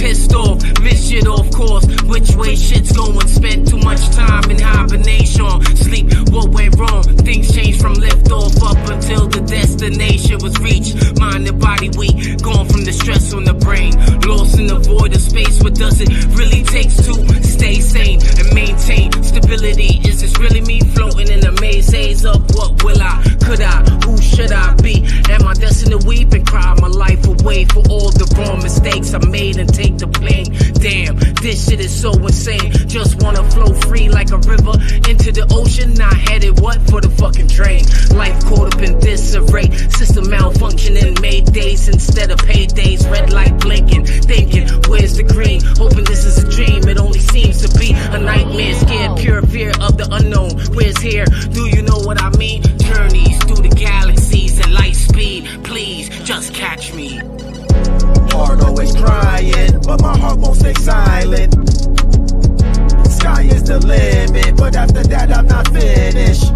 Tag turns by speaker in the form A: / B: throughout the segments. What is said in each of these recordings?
A: pissed off, miss shit off course. Which way shit's going? Spent too much time in hibernation. Sleep, what went wrong? Things changed from lift off up until the destination was reached. Mind and body weak, gone from the stress on the brain. Lost in the void of space, what does it really takes to stay sane and maintain stability? Is this really me floating in the maze haze of what will I, could I, who should I be? Am I destined to weep and cry my life away for all the wrong mistakes I made and take the blame? Damn, this shit is so insane. Just wanna flow free like a river into the ocean, not headed what for the fucking drain. Life caught up in disarray, system malfunctioning, made days instead of paydays. Red light blinking, thinking where's the green? Hoping this is a dream, it only seems to be a nightmare. Scared, pure fear of the unknown. Where's here? Do you know what I mean? Journeys through the galaxies at light speed. Please just catch me.
B: Heart always crying, but my heart won't stay silent. Sky is the limit, but after that I'm not finished.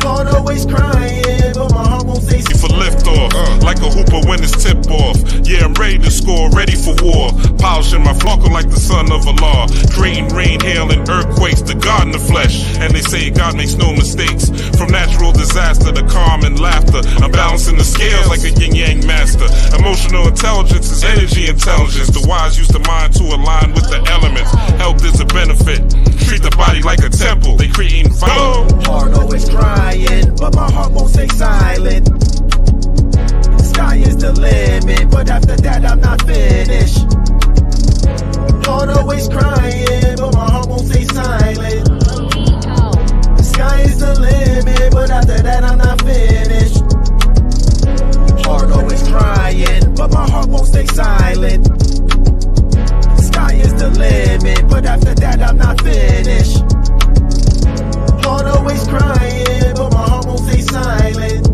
B: Heart always crying, but my heart won't stay silent.
C: For liftoff, like a hooper when it's tip off. Yeah, I'm ready to score, ready for war. Polishing my flocka like the son of Allah. Creating rain, hail, and earthquakes, the God in the flesh. And they say God makes no mistakes. From natural disaster to calm and laughter, I'm balancing the scales like a yin-yang master. Emotional intelligence is energy intelligence. The wise use the mind to align with the elements. Health is a benefit. Treat the body like a temple. They creating fire.
B: Heart always crying, but my heart won't stay silent. Sky is the limit, but after that I'm not finished. Heart always crying, but my heart won't stay silent. Sky is the limit, but after that I'm not finished. Heart always crying, but my heart won't stay silent. Sky is the limit, but after that I'm not finished. Heart always crying, but my heart won't stay silent.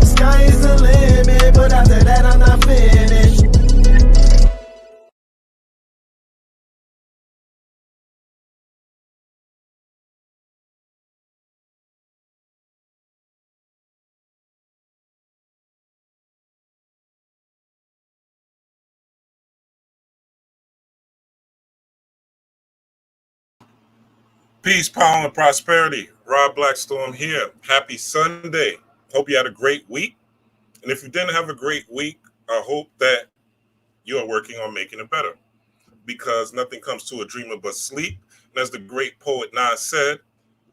B: Sky is the limit, but after that I'm not finished.
C: Peace, power, and prosperity. Rob Blackstorm here. Happy Sunday. Hope you had a great week. And if you didn't have a great week, I hope that you are working on making it better. Because nothing comes to a dreamer but sleep. And as the great poet Nas said,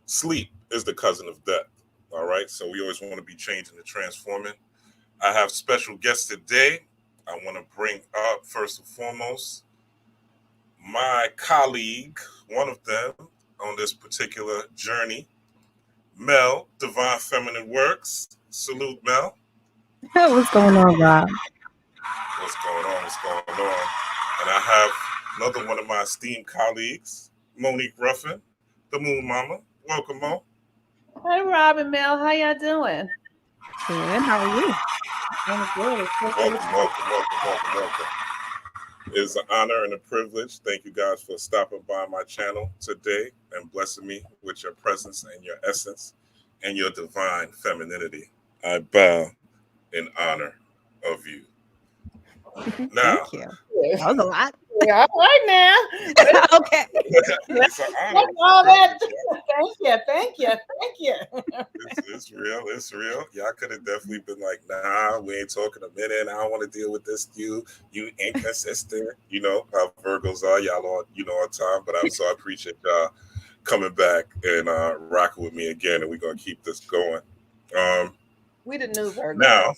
C: sleep is the cousin of death. All right? So we always want to be changing and transforming. I have special guests today. I want to bring up, first and foremost, my colleague, one of them, on this particular journey, Mel, Divine Feminine Works. Salute, Mel.
D: What's going on, Rob?
C: What's going on? What's going on? And I have another one of my esteemed colleagues, Monique Ruffin, the Moon Mama. Welcome, Mo.
E: Hey, Rob and Mel. How y'all doing?
D: Good. How are you?
E: I'm good.
C: Welcome. It's an honor and a privilege. Thank you guys for stopping by my channel today and blessing me with your presence and your essence and your divine femininity. I bow in honor of you. Now,
D: Thank you. That was a lot.
E: All right now.
D: Okay.
C: It's an honor.
E: All that. Thank you.
C: It's real. Y'all could have definitely been like, nah, we ain't talking a minute. I don't want to deal with this. You inconsistent. You know how Virgos are. Y'all on, on time. But I appreciate y'all coming back and rocking with me again. And we're going to keep this going.
E: We the new Virgos.
C: Now.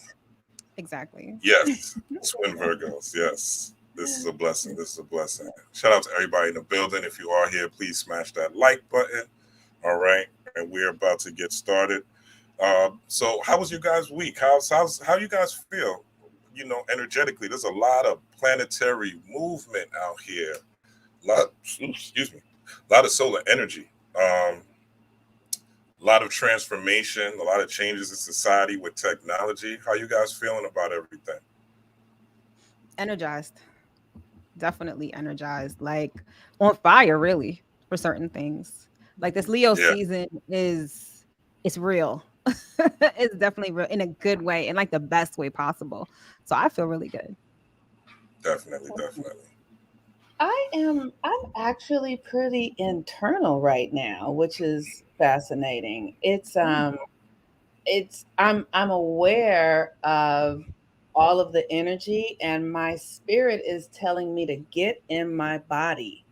D: Exactly.
C: Yes. Twin Virgos. Yes. This is a blessing. Shout out to everybody in the building. If you are here, please smash that like button. All right. And we're about to get started. So how was your guys' week? How you guys feel? Energetically, there's a lot of planetary movement out here. A lot of solar energy. A lot of transformation, a lot of changes in society with technology. How you guys feeling about everything?
D: Energized. Definitely energized. Like on fire, really, for certain things. Like this Leo season it's real. It's definitely real in a good way, in like the best way possible. So I feel really good.
C: Definitely, definitely.
E: I'm actually pretty internal right now, which is fascinating. I'm aware of all of the energy, and my spirit is telling me to get in my body.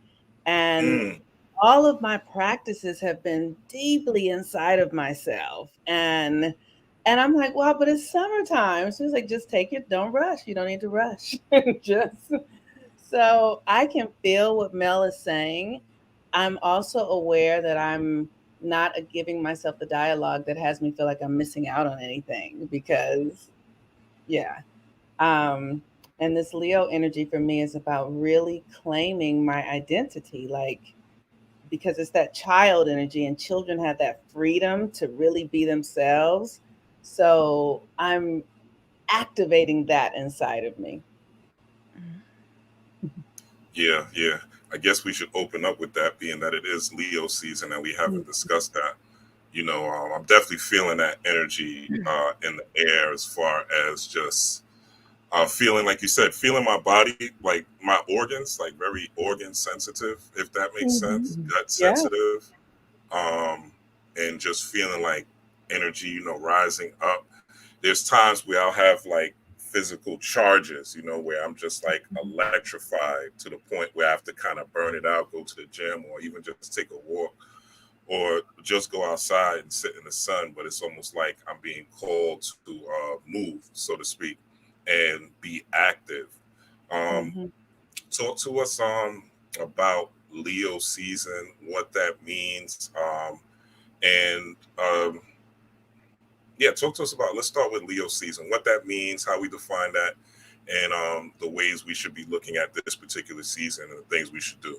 E: And
C: Mm,
E: all of my practices have been deeply inside of myself. And I'm like, wow, but it's summertime. So it's like, just take it, don't rush. You don't need to rush. Just so I can feel what Mel is saying. I'm also aware that I'm not giving myself the dialogue that has me feel like I'm missing out on anything because, yeah. Um, and this Leo energy for me is about really claiming my identity, like, because it's that child energy, and children have that freedom to really be themselves. So I'm activating that inside of me.
C: yeah, yeah. I guess we should open up with that, being that it is Leo season and we haven't discussed that. I'm definitely feeling that energy in the air as far as just feeling, like you said, feeling my body, like my organs, like very organ sensitive, if that makes sense,
E: Mhm.
C: gut
E: Yeah.
C: sensitive, um, and just feeling like energy, rising up. There's times where I'll have like physical charges, where I'm just like electrified to the point where I have to kind of burn it out, go to the gym, or even just take a walk, or just go outside and sit in the sun. But it's almost like I'm being called to move, so to speak, and be active. Um,
E: Mhm.
C: Talk to us about Leo season, what that means, and yeah, talk to us about. Let's start with Leo season, what that means, how we define that, and the ways we should be looking at this particular season and the things we should do.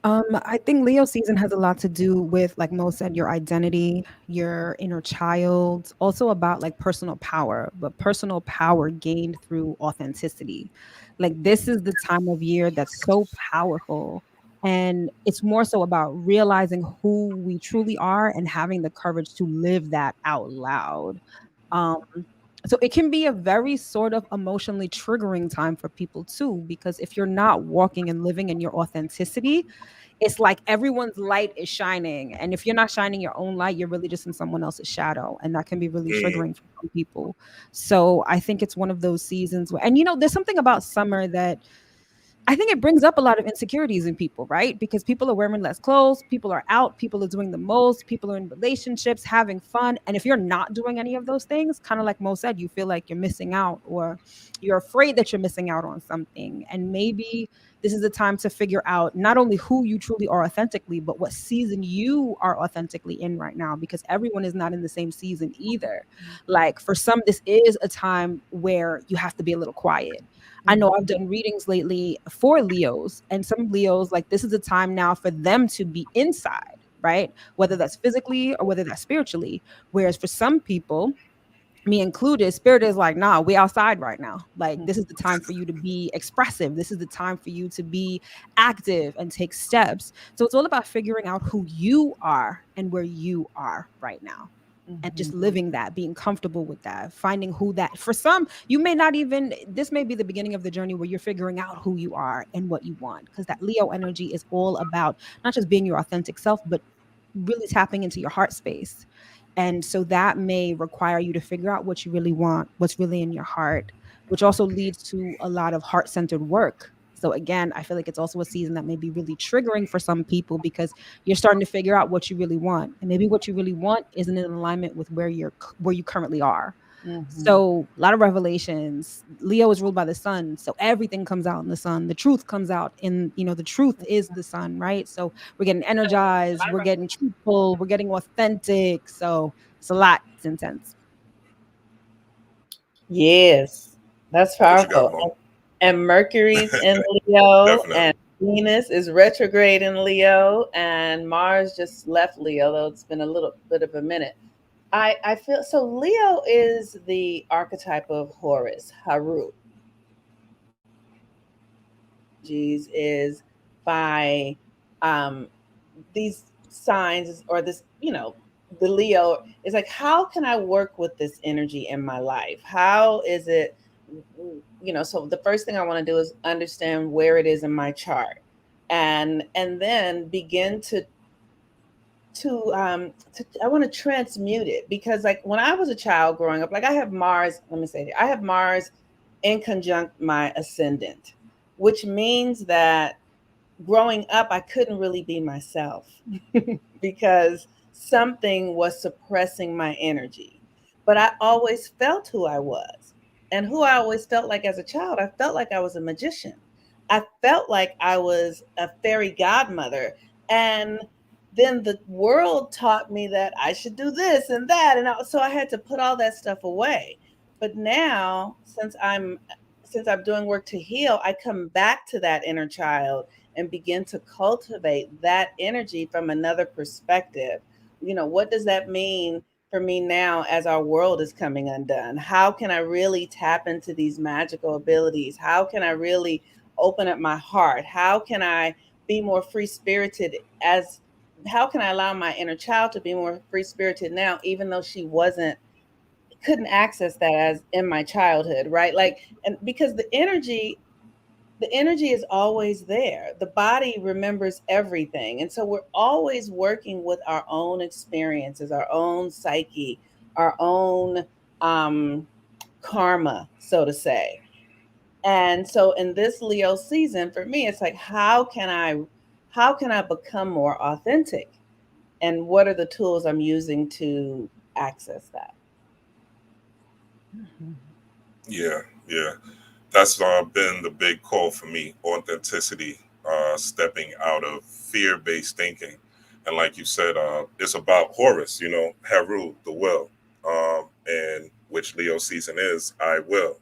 D: I think Leo season has a lot to do with, like Mo said, your identity, your inner child, also about like personal power, but personal power gained through authenticity. Like this is the time of year that's so powerful. And it's more so about realizing who we truly are and having the courage to live that out loud. Um, so it can be a very sort of emotionally triggering time for people too, because if you're not walking and living in your authenticity, it's like everyone's light is shining. And if you're not shining your own light, you're really just in someone else's shadow. And that can be really
C: Mm,
D: triggering for some people. So I think it's one of those seasons where, and there's something about summer that I think it brings up a lot of insecurities in people, right? Because people are wearing less clothes, people are out, people are doing the most, people are in relationships, having fun. And if you're not doing any of those things, kind of like Mo said, you feel like you're missing out or you're afraid that you're missing out on something. And maybe this is the time to figure out not only who you truly are authentically, but what season you are authentically in right now, because everyone is not in the same season either. Like for some, this is a time where you have to be a little quiet. I know I've done readings lately for Leos, and some Leos, like, this is a time now for them to be inside, right? Whether that's physically or whether that's spiritually. Whereas for some people, me included, spirit is like, nah, we outside right now. Like, this is the time for you to be expressive. This is the time for you to be active and take steps. So it's all about figuring out who you are and where you are right now, and just living that, being comfortable with that, finding who that. For some, you may not even, this may be the beginning of the journey where you're figuring out who you are and what you want, because that Leo energy is all about not just being your authentic self, but really tapping into your heart space. And so that may require you to figure out what you really want, what's really in your heart, which also leads to a lot of heart-centered work. So again, I feel like it's also a season that may be really triggering for some people, because you're starting to figure out what you really want. And maybe what you really want isn't in alignment with where you currently are. So a lot of revelations. Leo is ruled by the sun, so everything comes out in the sun. The truth comes out in, the truth is the sun, right? So we're getting energized, we're getting truthful, we're getting authentic. So it's a lot. It's intense.
E: Yes, that's
C: what you got,
E: powerful.
C: Mo?
E: And Mercury's in Leo,
C: Definitely.
E: and Venus is retrograde in Leo, and Mars just left Leo, though it's been a little bit of a minute. I feel so. Leo is the archetype of Horus, Haru. Energies is by these signs, or this, the Leo is like, how can I work with this energy in my life? How is it? so the first thing I want to do is understand where it is in my chart, and then begin to I want to transmute it, because like when I was a child growing up, like I have Mars, let me say it, I have Mars in conjunct my ascendant, which means that growing up I couldn't really be myself because something was suppressing my energy. But I always felt who I was. And who I always felt like as a child, I felt like I was a magician. I felt like I was a fairy godmother. And then the world taught me that I should do this and that. So I had to put all that stuff away. But now, since I'm doing work to heal, I come back to that inner child and begin to cultivate that energy from another perspective. What does that mean for me now as our world is coming undone? How can I really tap into these magical abilities? How can I really open up my heart? How can I be more free spirited? How can I allow my inner child to be more free spirited now, even though she wasn't couldn't access that as in my childhood, right? Like, and because the energy is always there. The body remembers everything. And so we're always working with our own experiences, our own psyche, our own um, karma, so to say. And so in this Leo season, for me, it's like, how can I become more authentic? And what are the tools I'm using to access that?
D: Mhm.
C: Yeah, yeah. That's been the big call for me: authenticity, stepping out of fear-based thinking. And like you said, it's about Horus, Heru, the will, and which Leo season is, I will.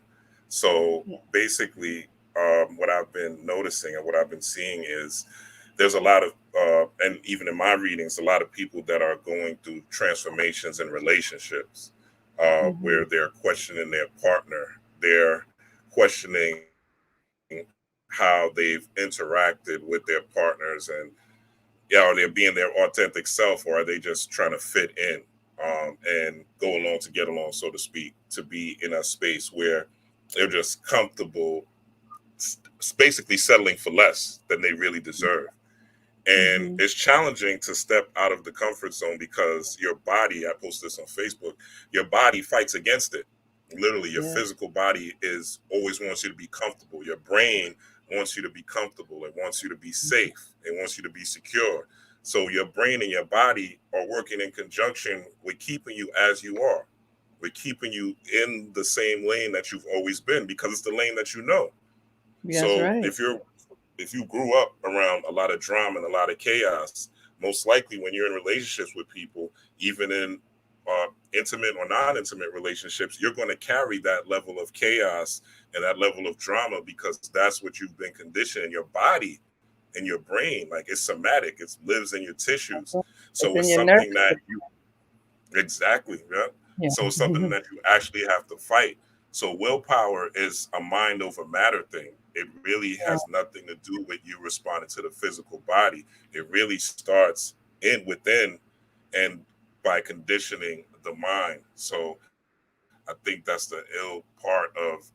C: So
E: Yeah.
C: basically, what I've been noticing and what I've been seeing is there's a lot of, and even in my readings, a lot of people that are going through transformations in relationships,
E: Hmm.
C: where they're questioning their partner, they're questioning how they've interacted with their partners, and yeah, are they being their authentic self, or are they just trying to fit in, and go along to get along, so to speak, to be in a space where they're just comfortable, basically settling for less than they really deserve. And
E: Hmm.
C: it's challenging to step out of the comfort zone because your body, I posted this on Facebook, your body fights against it. Literally, your
E: Yeah.
C: physical body is always wants you to be comfortable. Your brain wants you to be comfortable. It wants you to be safe. It wants you to be secure. So your brain and your body are working in conjunction with keeping you as you are. We're keeping you in the same lane that you've always been because it's the lane that you know.
E: That's
C: So
E: right.
C: if you grew up around a lot of drama and a lot of chaos, most likely when you're in relationships with people, even in intimate or non-intimate relationships, you're going to carry that level of chaos and that level of drama because that's what you've been conditioned in your body and your brain. Like it's somatic, it lives in your tissues.
E: It's
C: So
E: in
C: it's
E: your nervous
C: something that
E: system.
C: you exactly, yeah.
E: Yeah.
C: So it's something that you actually have to fight. So willpower is a mind over matter thing. It really has nothing to do with you responding to the physical body. It really starts in within and by conditioning the mind. So I think that's the ill part of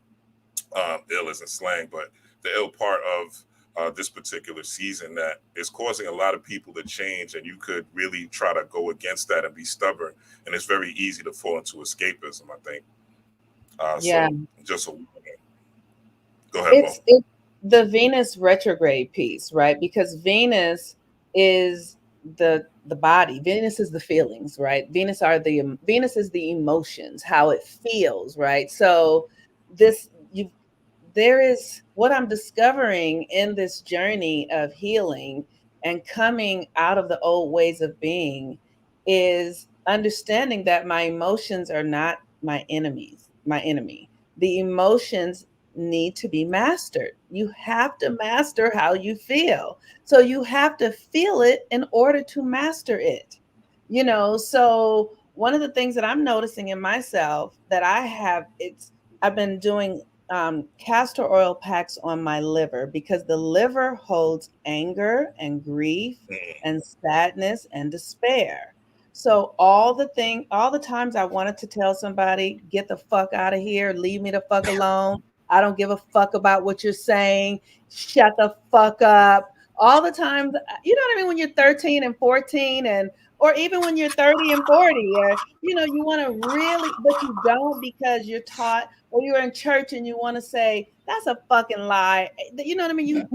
C: ill isn't slang, but the ill part of this particular season that is causing a lot of people to change, and you could really try to go against that and be stubborn, and it's very easy to fall into escapism, I think.
E: Yeah.
C: So just a go ahead, Mo.
E: It's the Venus retrograde piece, right? Because Venus is the body. Venus is the feelings, right? Venus is the emotions, how it feels, right? So this you there is what I'm discovering in this journey of healing and coming out of the old ways of being is understanding that my emotions are not my enemy. The emotions need to be mastered. You have to master how you feel. So you have to feel it in order to master it. So one of the things that I'm noticing in myself that I've been doing castor oil packs on my liver because the liver holds anger and grief
C: Mm,
E: and sadness and despair. So all the times I wanted to tell somebody, get the fuck out of here, leave me the fuck alone. I don't give a fuck about what you're saying. Shut the fuck up. All the time, you know what I mean? When you're 13 and 14 and or even when you're 30 and 40, or you want to really, but you don't because you're taught, or you're in church and you want to say, that's a fucking lie. You know what I mean?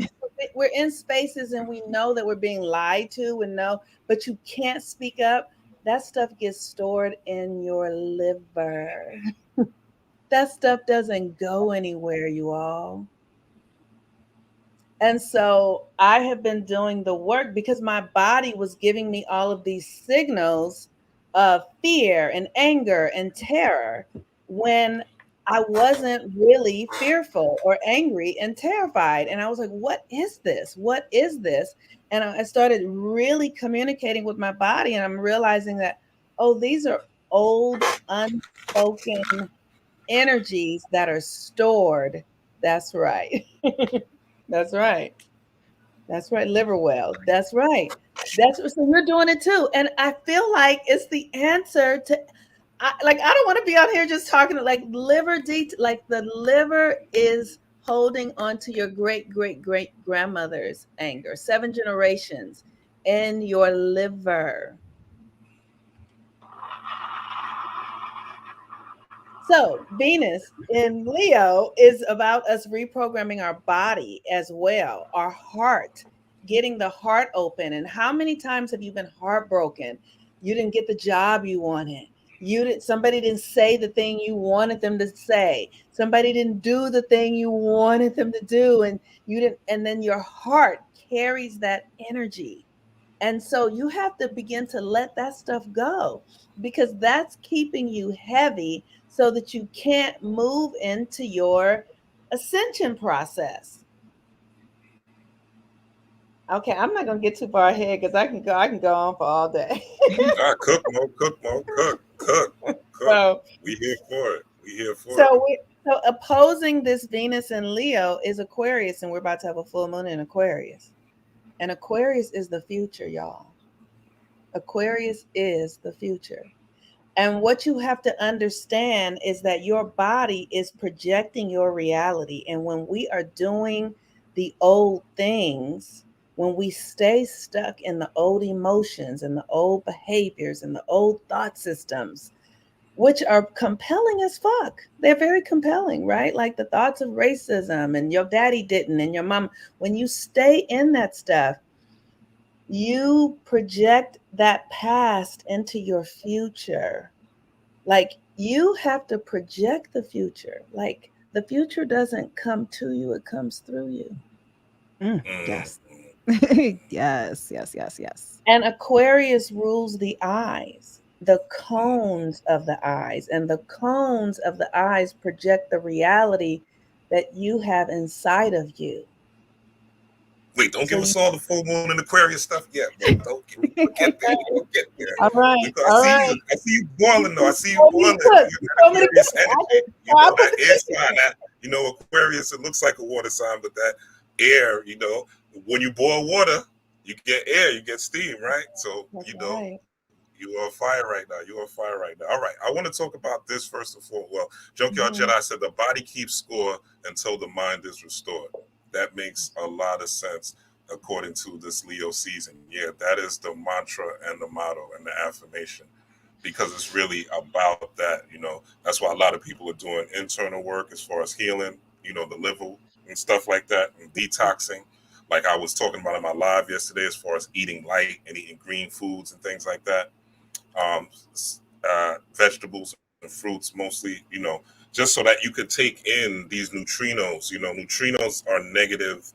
E: We're in spaces and we know that we're being lied to and know, but you can't speak up. That stuff gets stored in your liver. That stuff doesn't go anywhere, you all. And so I have been doing the work because my body was giving me all of these signals of fear and anger and terror when I wasn't really fearful or angry and terrified. And I was like, what is this? What is this? And I started really communicating with my body, and I'm realizing that, oh, these are old, unspoken energies that are stored. That's right. That's right. That's right. Liver well. That's right. So you're doing it too. And I feel like it's the answer to I don't want to be out here just talking like like the liver is holding on to your great great great grandmother's anger, 7 generations in your liver. So, Venus in Leo is about us reprogramming our body as well, our heart, getting the heart open. And how many times have you been heartbroken? You didn't get the job you wanted. Somebody didn't say the thing you wanted them to say. Somebody didn't do the thing you wanted them to do, and you didn't, and then your heart carries that energy. And so you have to begin to let that stuff go because that's keeping you heavy so that you can't move into your ascension process. Okay, I'm not gonna get too far ahead because I can go on for all day.
C: Cook, Mo, cook, Mo, cook.
E: so
C: We here for it. We here for
E: so
C: it.
E: so opposing this Venus and Leo is Aquarius, and we're about to have a full moon in Aquarius. And Aquarius is the future, y'all. Aquarius is the future. And what you have to understand is that your body is projecting your reality. And when we are doing the old things, when we stay stuck in the old emotions and the old behaviors and the old thought systems, which are compelling as fuck. They're very compelling, right? Like the thoughts of racism and your daddy didn't and your mom. When you stay in that stuff, you project that past into your future. Like you have to project the future. Like the future doesn't come to you, it comes through you.
D: Yes. Yes, yes, yes, yes.
E: And Aquarius rules the eyes, the cones of the eyes. And the cones of the eyes project the reality that you have inside of you.
C: Wait, don't
E: So
C: give us all the full moon and Aquarius stuff yet. Don't we'll get there. We'll get there.
E: all right,
C: Because
E: all right.
C: I see you boiling though. I see you
E: Told me
C: boiling.
E: to cook.
C: You
E: You
C: got
E: told me to
C: Aquarius
E: cook.
C: energy. You
E: I
C: know
E: put
C: that
E: the
C: air
E: chicken
C: sign. That Aquarius. It looks like a water sign, but that air. When you boil water, you get air. You get steam, right? So
E: That's right.
C: you are on fire right now. You are on fire right now. All right. I want to talk about this first and foremost. Well, Junkyard
E: Mhm.
C: Jedi said the body keeps score until the mind is restored. That makes a lot of sense according to this Leo season. Yeah, that is the mantra and the motto and the affirmation because it's really about that. That's why a lot of people are doing internal work as far as healing, the liver and stuff like that and detoxing. Like I was talking about in my live yesterday, as far as eating light and eating green foods and things like that, um, vegetables and fruits mostly, just so that you could take in these neutrinos. Neutrinos are negative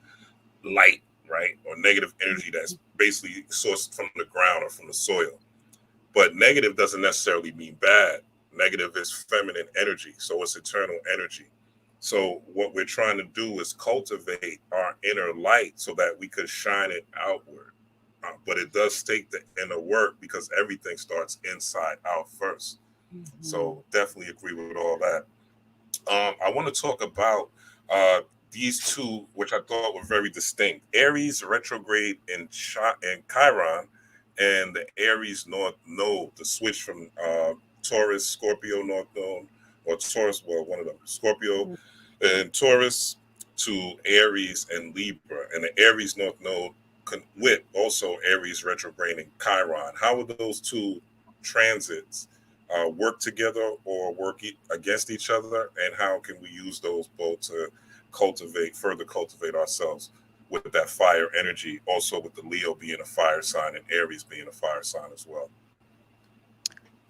C: light, right? Or negative energy that's basically sourced from the ground or from the soil. But negative doesn't necessarily mean bad. Negative is feminine energy, so it's eternal energy. So what we're trying to do is cultivate our inner light so that we could shine it outward. But it does take the inner work because everything starts inside out first.
E: Mhm.
C: So definitely agree with all that. I want to talk about uh, these two, which I thought were very distinct: Aries retrograde in Chiron, and the Aries North Node, the switch from Taurus, Scorpio North Node, or Taurus, well, one of them, Scorpio. And Taurus to Aries and Libra, and the Aries North Node with also Aries retrograde and Chiron. How would those two transits work together or work against each other, and how can we use those both to further cultivate ourselves with that fire energy? Also, with the Leo being a fire sign and Aries being a fire sign as well.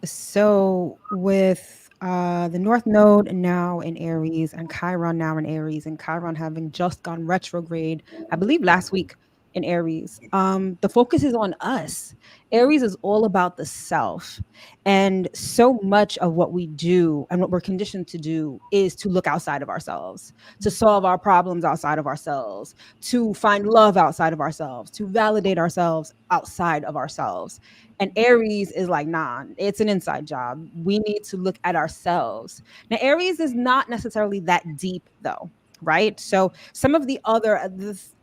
D: So with the North Node now in Aries and Chiron now in Aries and Chiron having just gone retrograde, I believe last week in Aries, the focus is on us. Aries is all about the self. And so much of what we do and what we're conditioned to do is to look outside of ourselves, to solve our problems outside of ourselves, to find love outside of ourselves, to validate ourselves outside of ourselves. And Aries is like, nah, it's an inside job. We need to look at ourselves. Now, Aries is not necessarily that deep, though, right? So, some of the other,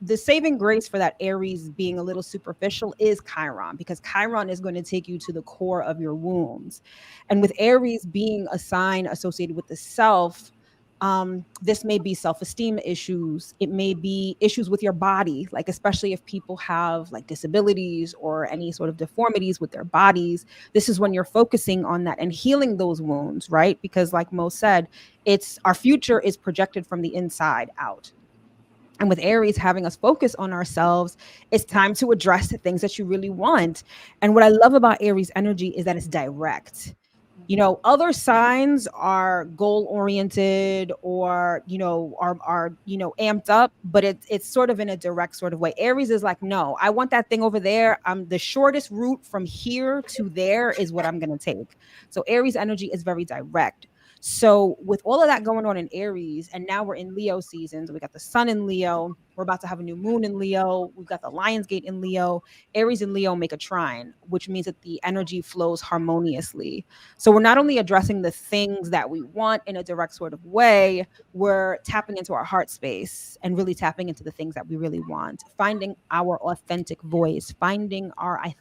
D: the saving grace for that Aries being a little superficial is Chiron, because Chiron is going to take you to the core of your wounds. And with Aries being a sign associated with the self, this may be self-esteem issues. It may be issues with your body, like especially if people have like disabilities or any sort of deformities with their bodies. This is when you're focusing on that and healing those wounds, right? Because like Mo said, it's our future is projected from the inside out. And with Aries having us focus on ourselves, it's time to address the things that you really want. And what I love about Aries energy is that it's direct. Other signs are goal oriented or are amped up, but it's sort of in a direct sort of way. Aries is like, no, I want that thing over there. The shortest route from here to there is what I'm going to take. So Aries energy is very direct. So with all of that going on in Aries, and now we're in Leo season, so we got the sun in Leo, we're about to have a new moon in Leo, we've got the Lionsgate in Leo. Aries and Leo make a trine, which means that the energy flows harmoniously. So we're not only addressing the things that we want in a direct sort of way, we're tapping into our heart space and really tapping into the things that we really want, finding our authentic voice, finding our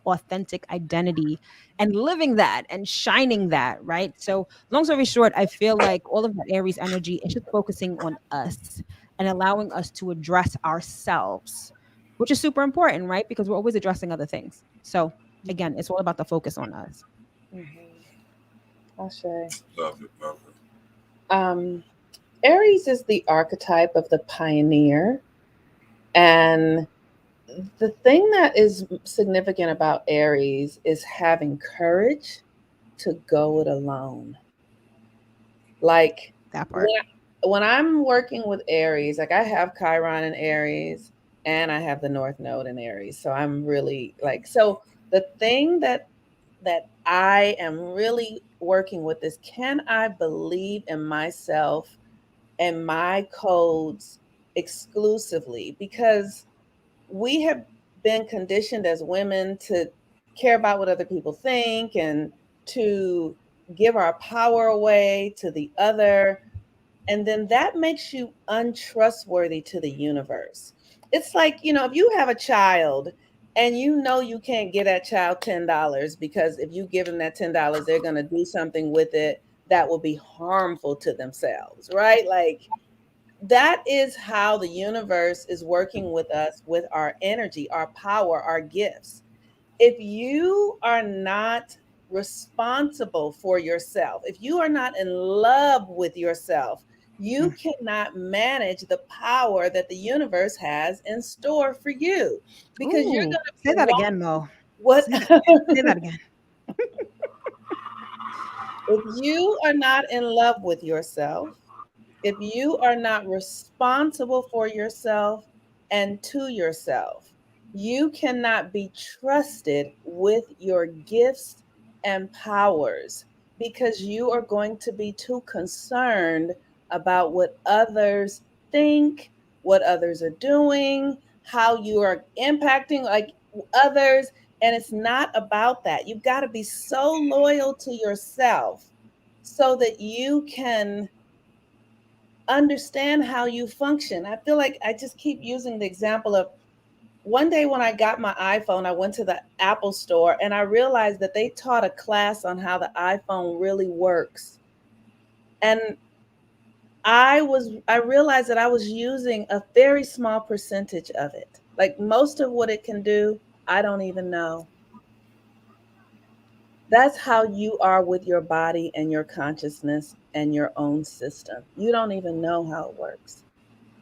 D: authentic identity and living that and shining that, right? So long story short, I feel like all of that Aries energy is just focusing on us and allowing us to address ourselves, which is super important, right? Because we're always addressing other things. So again, it's all about the focus on us.
E: I'll say.
C: Love it, love it.
E: Aries is the archetype of the pioneer. And the thing that is significant about Aries is having courage to go it alone. Like
D: That part.
E: when I'm working with Aries, like I have Chiron in Aries and I have the North Node in Aries. So I'm really like, so the thing that I am really working with is, can I believe in myself and my codes exclusively? Because we have been conditioned as women to care about what other people think and to give our power away to the other. And then that makes you untrustworthy to the universe. It's like, if you have a child and you can't get that child $10 because if you give them that $10, they're going to do something with it that will be harmful to themselves, right? Like, that is how the universe is working with us, with our energy, our power, our gifts. If you are not responsible for yourself, if you are not in love with yourself, you cannot manage the power that the universe has in store for you, because you're going to
D: say that again, Mo.
E: What?
D: Say that again.
E: If you are not in love with yourself, if you are not responsible for yourself and to yourself, you cannot be trusted with your gifts and powers, because you are going to be too concerned about what others think, what others are doing, how you are impacting like others. And it's not about that. You've got to be so loyal to yourself so that you can understand how you function. I feel like I just keep using the example of one day when I got my iPhone, I went to the Apple store and I realized that they taught a class on how the iPhone really works. And I realized that I was using a very small percentage of it. Like most of what it can do, I don't even know. That's how you are with your body and your consciousness and your own system. You don't even know how it works.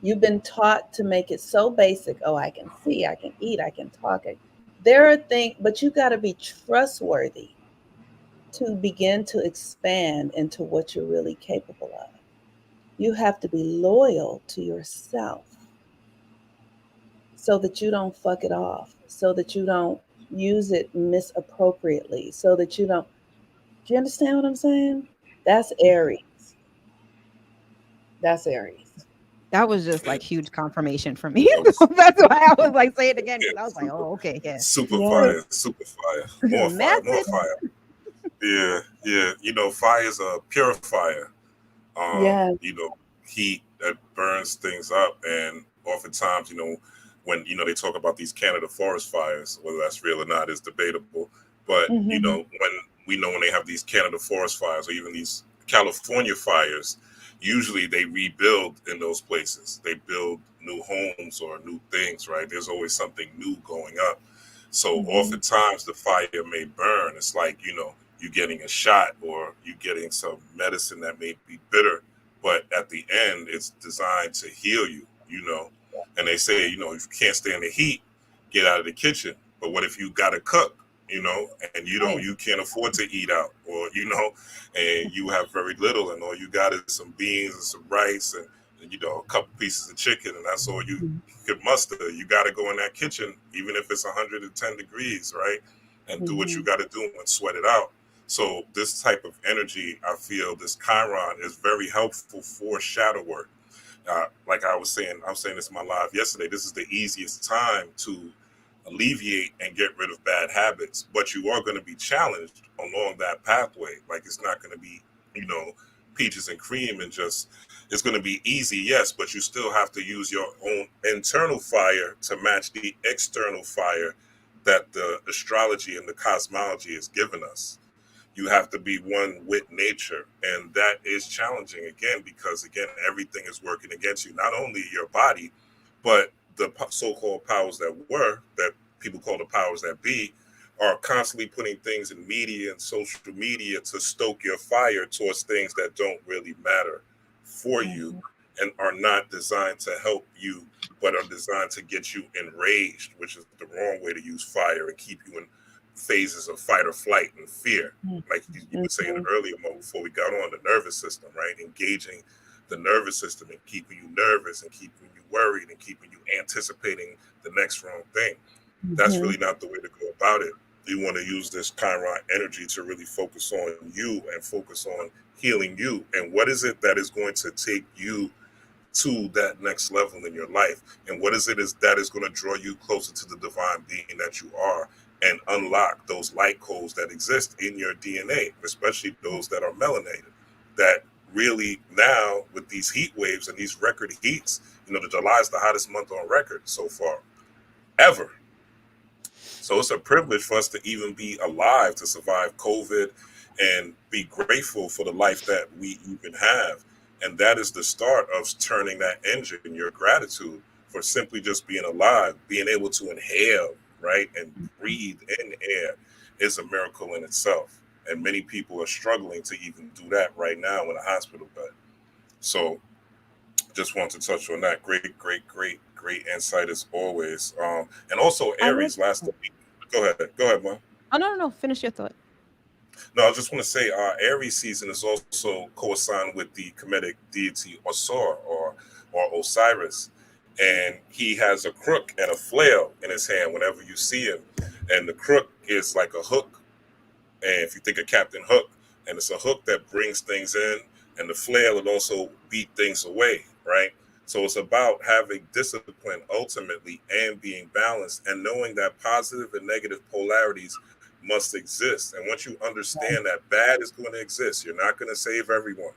E: You've been taught to make it so basic. Oh, I can see, I can eat, I can talk. There are things, but you got to be trustworthy to begin to expand into what you're really capable of. You have to be loyal to yourself so that you don't fuck it off, so that you don't use it misappropriately, so that you don't. Do you understand what I'm saying? That's Aries. That's Aries.
D: That was just
C: Yeah,
D: like huge confirmation for me.
C: that was,
D: That's why I was like, say it again,
C: yeah,
D: because I was like, oh, okay, yeah.
C: super
E: Yes.
C: fire, super fire, more fire, more
D: Message.
C: fire. Yeah, yeah. Fire is a purifier.
E: Yes.
C: Heat that burns things up, and oftentimes, when they talk about these Canada forest fires, whether that's real or not is debatable. But
E: Mm-hmm.
C: when they have these Canada forest fires, or even these California fires, usually they rebuild in those places. They build new homes or new things, right? There's always something new going up. So
E: Mm-hmm.
C: oftentimes the fire may burn. It's like, you getting a shot or you getting some medicine that may be bitter, but at the end it's designed to heal you, And they say, if you can't stand the heat, get out of the kitchen. But what if you gotta cook, and
E: Right.
C: you can't afford to eat out, or and you have very little, and all you got is some beans and some rice and a couple pieces of chicken, and that's all you could muster. You got to go in that kitchen, even if it's 110 degrees, right? And do what you
E: Mm-hmm.
C: got to do and sweat it out. So this type of energy, I feel this Chiron is very helpful for shadow work. Like I was saying this in my live yesterday, this is the easiest time to alleviate and get rid of bad habits, but you are going to be challenged along that pathway. Like it's not going to be, you know, peaches and cream and just, it's going to be easy, yes, but you still have to use your own internal fire to match the external fire that the astrology and the cosmology has given us. You have to be one with nature, and that is challenging again because again everything is working against you, not only your body but the so-called powers that were, that people call the powers that be, are constantly putting things in media and social media to stoke your fire towards things that don't really matter for you
E: Mm-hmm.
C: and are not designed to help you, but are designed to get you enraged, which is the wrong way to use fire, and keep you in phases of fight or flight and fear. Like you were saying
E: Mm-hmm.
C: earlier, Mo, before we got on, the nervous system, right? Engaging the nervous system and keeping you nervous and keeping you worried and keeping you anticipating the next wrong thing. That's
E: Mm-hmm.
C: really not the way to go about it. You want to use this Chiron energy to really focus on you and focus on healing you. And what is it that is going to take you to that next level in your life? And what is it is that is going to draw you closer to the divine being that you are and unlock those light codes that exist in your DNA, especially those that are melanated, that really now with these heat waves and these record heats, the July is the hottest month on record so far ever. So it's a privilege for us to even be alive to survive COVID and be grateful for the life that we even have. And that is the start of turning that engine, your gratitude for simply just being alive, being able to inhale, right, and breathe in air is a miracle in itself. And many people are struggling to even do that right now in a hospital bed. So just want to touch on that. Great, great, great, great insight as always. And also
E: I love.
C: Aries last week. Go ahead, man.
D: Oh no, no, no. Finish your thought.
C: No, I just want to say Aries season is also co-assigned with the Kemetic deity Osir or Osiris. And he has a crook and a flail in his hand whenever you see him. And the crook is like a hook, and if you think of Captain Hook, and it's a hook that brings things in, and the flail would also beat things away, right? So it's about having discipline ultimately and being balanced and knowing that positive and negative polarities must exist. And once you understand that bad is going to exist, you're not going to save everyone,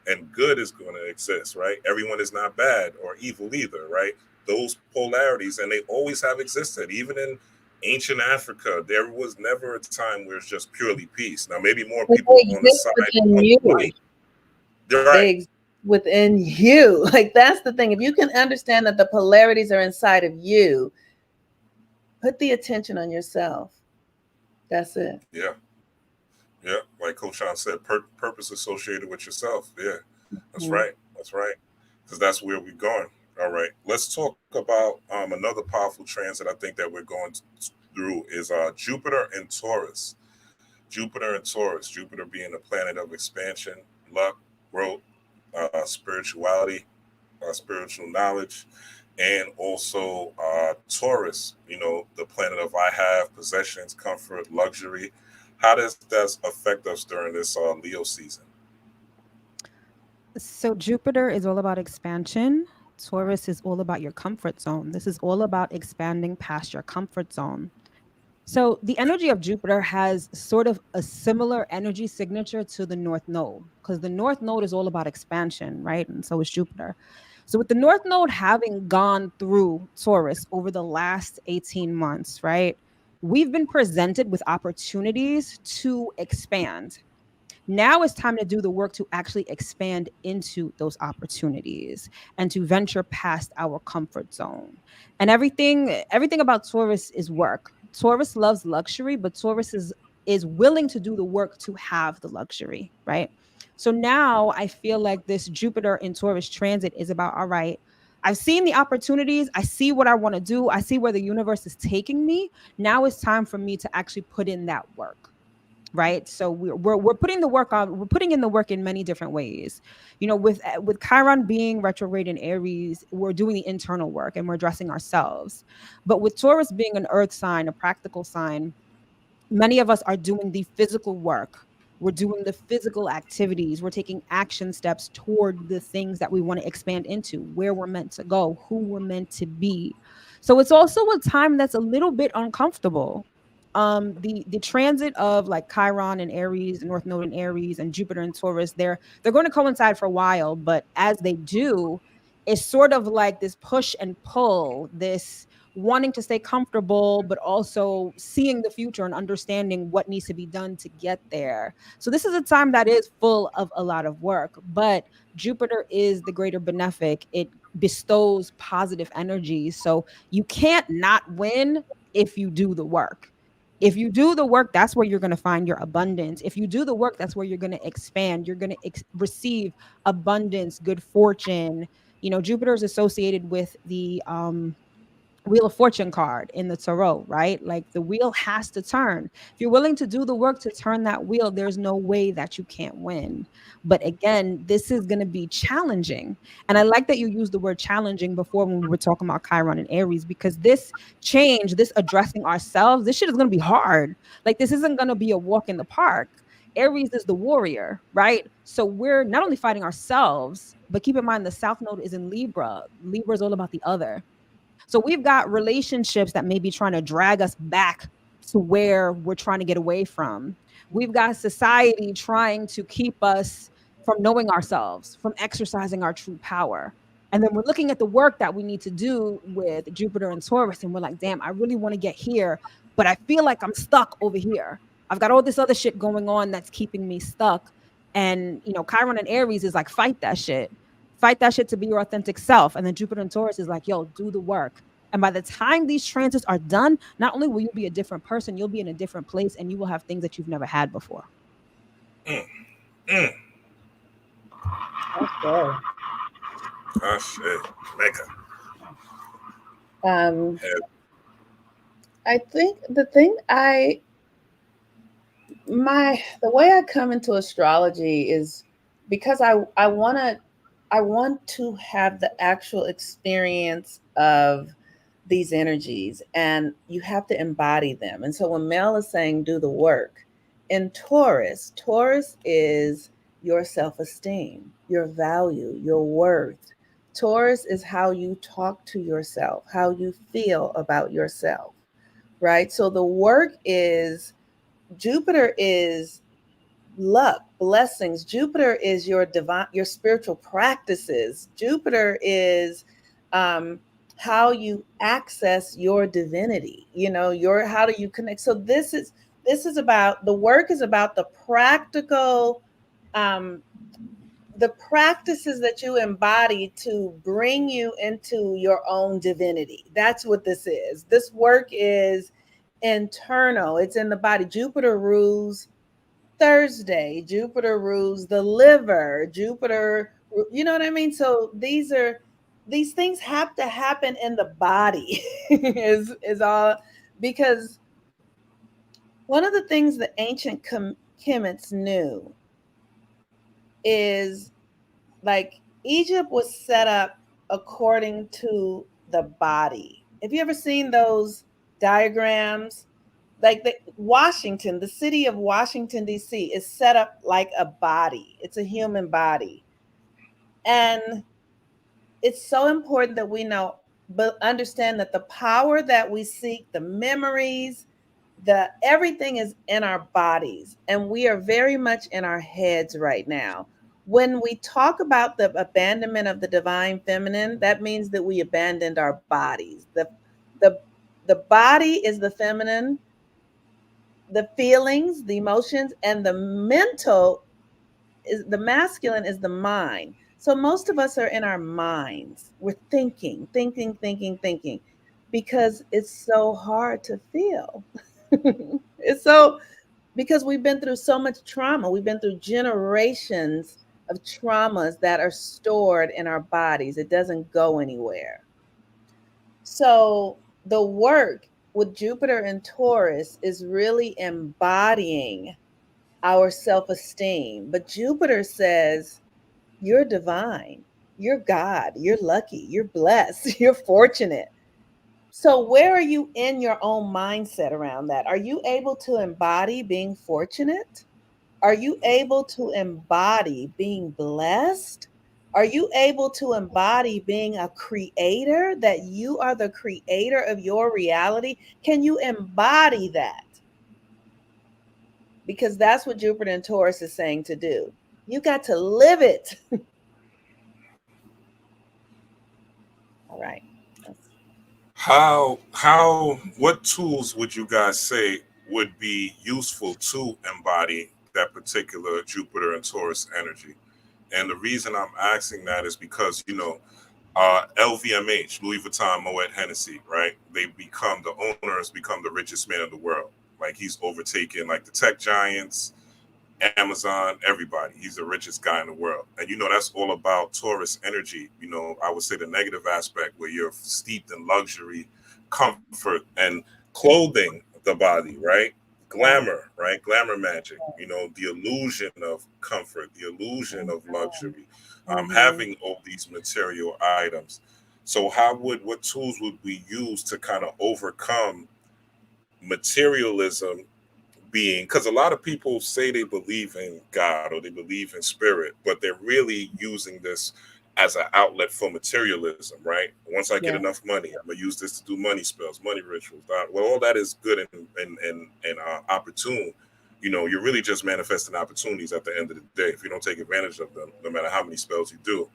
C: and good is going to exist, right? Everyone is not bad or evil either, right? Those polarities, and they always have existed, even in ancient Africa, there was never a time where it's just purely peace. Now, maybe more
E: But
C: people
E: they
C: on the
E: exist
C: side
E: within
C: of
E: you.
C: light. They're
E: They
C: right.
E: exist within you. Like, that's the thing. If you can understand that the polarities are inside of you, put the attention on yourself. That's it.
C: Yeah, yeah. Like Coach Sean said, purpose associated with yourself. Yeah, that's
E: Mhm.
C: right. That's right. Because that's where we're going. All right. Let's talk about another powerful transit I think that we're going through is Jupiter and Taurus. Jupiter and Taurus. Jupiter being a planet of expansion, luck, growth, spirituality, spiritual knowledge, and also Taurus, the planet of I have, possessions, comfort, luxury. How does that affect us during this Leo season?
D: So Jupiter is all about expansion. Taurus is all about your comfort zone. This is all about expanding past your comfort zone. So the energy of Jupiter has sort of a similar energy signature to the North Node, because the North Node is all about expansion, right? And so is Jupiter. So with the North Node having gone through Taurus over the last 18 months, right? We've been presented with opportunities to expand. Now it's time to do the work to actually expand into those opportunities and to venture past our comfort zone. And everything about Taurus is work. Taurus loves luxury, but Taurus is willing to do the work to have the luxury, right? So now I feel like this Jupiter in Taurus transit is about, all right, I've seen the opportunities, I see what I want to do, I see where the universe is taking me. Now it's time for me to actually put in that work, right? So we're putting the work on, we're putting in the work in many different ways. With Chiron being retrograde in Aries, we're doing the internal work and we're addressing ourselves. But with Taurus being an earth sign, a practical sign, many of us are doing the physical work. We're doing the physical activities. We're taking action steps toward the things that we want to expand into, where we're meant to go, who we're meant to be. So it's also a time that's a little bit uncomfortable. The transit of like Chiron and Aries, North Node and Aries, and Jupiter and Taurus, they're going to coincide for a while, but as they do, it's sort of like this push and pull, this wanting to stay comfortable, but also seeing the future and understanding what needs to be done to get there. So this is a time that is full of a lot of work, but Jupiter is the greater benefic. It bestows positive energy. So you can't not win if you do the work. If you do the work, that's where you're going to find your abundance. If you do the work, that's where you're going to expand. You're going to receive abundance, good fortune. Jupiter is associated with the Wheel of Fortune card in the tarot, right? Like the wheel has to turn. If you're willing to do the work to turn that wheel, there's no way that you can't win. But again, this is going to be challenging. And I like that you used the word challenging before when we were talking about Chiron and Aries, because this change, this addressing ourselves, this shit is going to be hard. Like this isn't going to be a walk in the park. Aries is the warrior, right? So we're not only fighting ourselves, but keep in mind the South Node is in Libra. Libra is all about the other. So we've got relationships that may be trying to drag us back to where we're trying to get away from. We've got society trying to keep us from knowing ourselves, from exercising our true power. And then we're looking at the work that we need to do with Jupiter and Taurus, and we're like, damn, I really want to get here, but I feel like I'm stuck over here. I've got all this other shit going on that's keeping me stuck. And, Chiron and Aries is like, fight that shit. Fight that shit to be your authentic self. And then Jupiter and Taurus is like, yo, do the work. And by the time these transits are done, not only will you be a different person, you'll be in a different place and you will have things that you've never had before.
C: Mm, mm.
E: Okay.
C: Oh, shit. Mecca.
E: I think the thing the way I come into astrology is because I want to have the actual experience of these energies, and you have to embody them. And so when Mel is saying do the work, in Taurus is your self-esteem, your value, your worth. Taurus is how you talk to yourself, how you feel about yourself, right? So the work is, Jupiter is luck, blessings. Jupiter is your spiritual practices. Jupiter is how you access your divinity. How do you connect? So this is about, the work is about the practical the practices that you embody to bring you into your own divinity. That's what this is. This work is internal, it's in the body. Jupiter rules Thursday, Jupiter rules the liver, you know what I mean? So these things have to happen in the body is all, because one of the things the ancient Kemet's knew is, like, Egypt was set up according to the body. Have you ever seen those diagrams? Like Washington, the city of Washington, D.C., is set up like a body, it's a human body. And it's so important that we know, but understand that the power that we seek, the memories, the everything is in our bodies, and we are very much in our heads right now. When we talk about the abandonment of the divine feminine, that means that we abandoned our bodies. The the body is the feminine, the feelings, the emotions, and the mental is the masculine, is the mind. So most of us are in our minds. We're thinking, thinking, thinking, thinking, because it's so hard to feel. It's so, because we've been through so much trauma. We've been through generations of traumas that are stored in our bodies. It doesn't go anywhere. So the work with Jupiter and Taurus is really embodying our self esteem. But Jupiter says, you're divine, you're God, you're lucky, you're blessed, you're fortunate. So, where are you in your own mindset around that? Are you able to embody being fortunate? Are you able to embody being blessed? Are you able to embody being a creator, that you are the creator of your reality? Can you embody that? Because that's what Jupiter and Taurus is saying to do. You got to live it. All right.
C: What tools would you guys say would be useful to embody that particular Jupiter and Taurus energy? And the reason I'm asking that is because, LVMH, Louis Vuitton, Moet Hennessy, right? They become the owners, become the richest man in the world. Like, he's overtaken like the tech giants, Amazon, everybody. He's the richest guy in the world. And that's all about Taurus energy. I would say the negative aspect where you're steeped in luxury, comfort, and clothing the body, right? Glamour, right? Glamour magic, the illusion of comfort, the illusion of luxury, having all these material items. So what tools would we use to kind of overcome materialism, being, because a lot of people say they believe in God or they believe in spirit, but they're really using this as an outlet for materialism, right? Once I get
E: Yeah.
C: enough money, I'm gonna use this to do money spells, money rituals. Well, all that is good and opportune. You're really just manifesting opportunities at the end of the day. If you don't take advantage of them, no matter how many spells you do,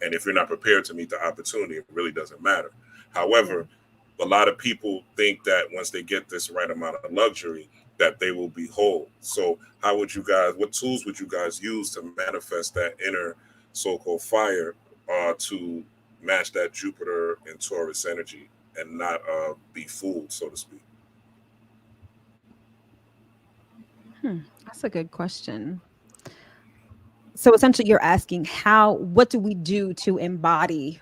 C: and if you're not prepared to meet the opportunity, it really doesn't matter. However, a lot of people think that once they get this right amount of luxury, that they will be whole. So what tools would you guys use to manifest that inner so-called fire, to match that Jupiter and Taurus energy and not be fooled, so to speak?
D: That's a good question. So essentially, you're asking what do we do to embody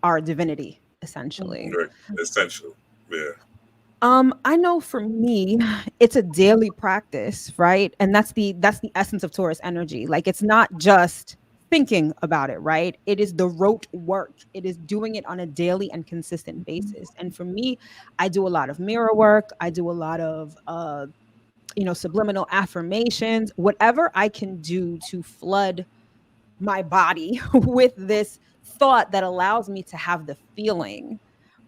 D: our divinity, essentially.
C: Right. Essentially. Yeah.
D: I know for me, it's a daily practice, right? And that's the essence of Taurus energy. Like, it's not just thinking about it, right? It is the rote work. It is doing it on a daily and consistent basis. And for me, I do a lot of mirror work. I do a lot of subliminal affirmations, whatever I can do to flood my body with this thought that allows me to have the feeling,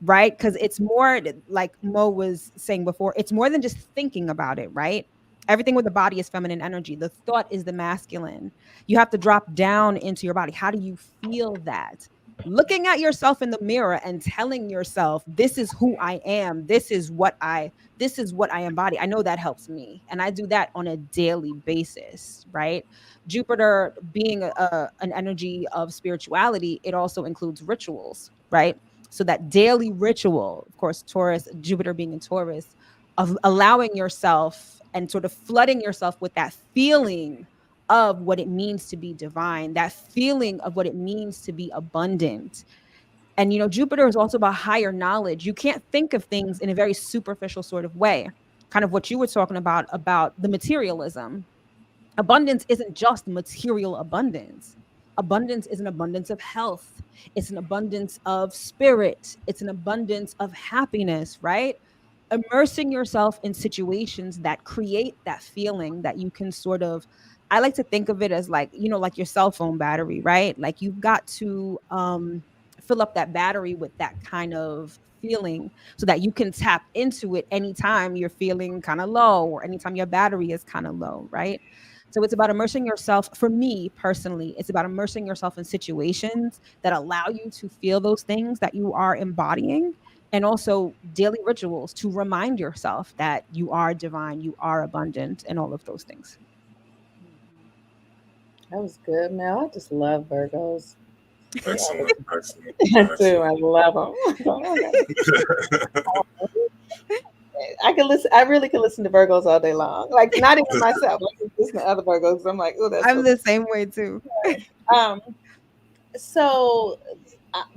D: right? Because it's more like Mo was saying before, it's more than just thinking about it, right? Everything with the body is feminine energy. The thought is the masculine. You have to drop down into your body. How do you feel that? looking at yourself in the mirror and telling yourself, this is who I am, this is what I embody. I know that helps me, and I do that on a daily basis, right? Jupiter being an energy of spirituality, it also includes rituals, right? So that daily ritual, of course, Taurus, Jupiter being in Taurus, of allowing yourself and sort of flooding yourself with that feeling of what it means to be divine, that feeling of what it means to be abundant. And, Jupiter is also about higher knowledge. You can't think of things in a very superficial sort of way, kind of what you were talking about the materialism. Abundance isn't just material abundance. Abundance is an abundance of health. It's an abundance of spirit. It's an abundance of happiness, right? Immersing yourself in situations that create that feeling that you can sort of, I like to think of it as like, like your cell phone battery, right? Like you've got to fill up that battery with that kind of feeling so that you can tap into it anytime you're feeling kind of low or anytime your battery is kind of low, right? So it's about immersing yourself. For me personally, it's about immersing yourself in situations that allow you to feel those things that you are embodying, and also daily rituals to remind yourself that you are divine, you are abundant, and all of those things.
E: That was good, Mel. I just love Virgos.
C: Excellent, excellent,
E: I do. I
C: excellent.
E: love them. I can listen. I really can listen to Virgos all day long. Like not even myself. Like listen to other Virgos. I'm like, oh, that's
D: I'm
E: so.
D: the same way too.
E: Um. So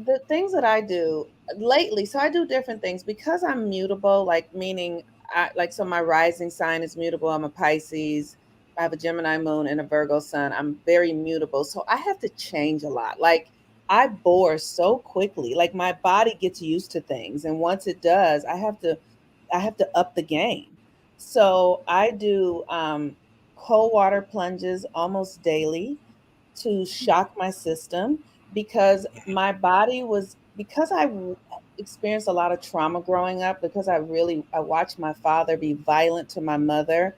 E: the things that I do lately, so I do different things because I'm mutable. Like meaning, so my rising sign is mutable. I'm a Pisces. I have a Gemini moon and a Virgo sun. I'm very mutable, so I have to change a lot. Like I bore so quickly. Like my body gets used to things, and once it does, I have to up the game. So I do cold water plunges almost daily to shock my system because my body was because experienced a lot of trauma growing up because I watched my father be violent to my mother.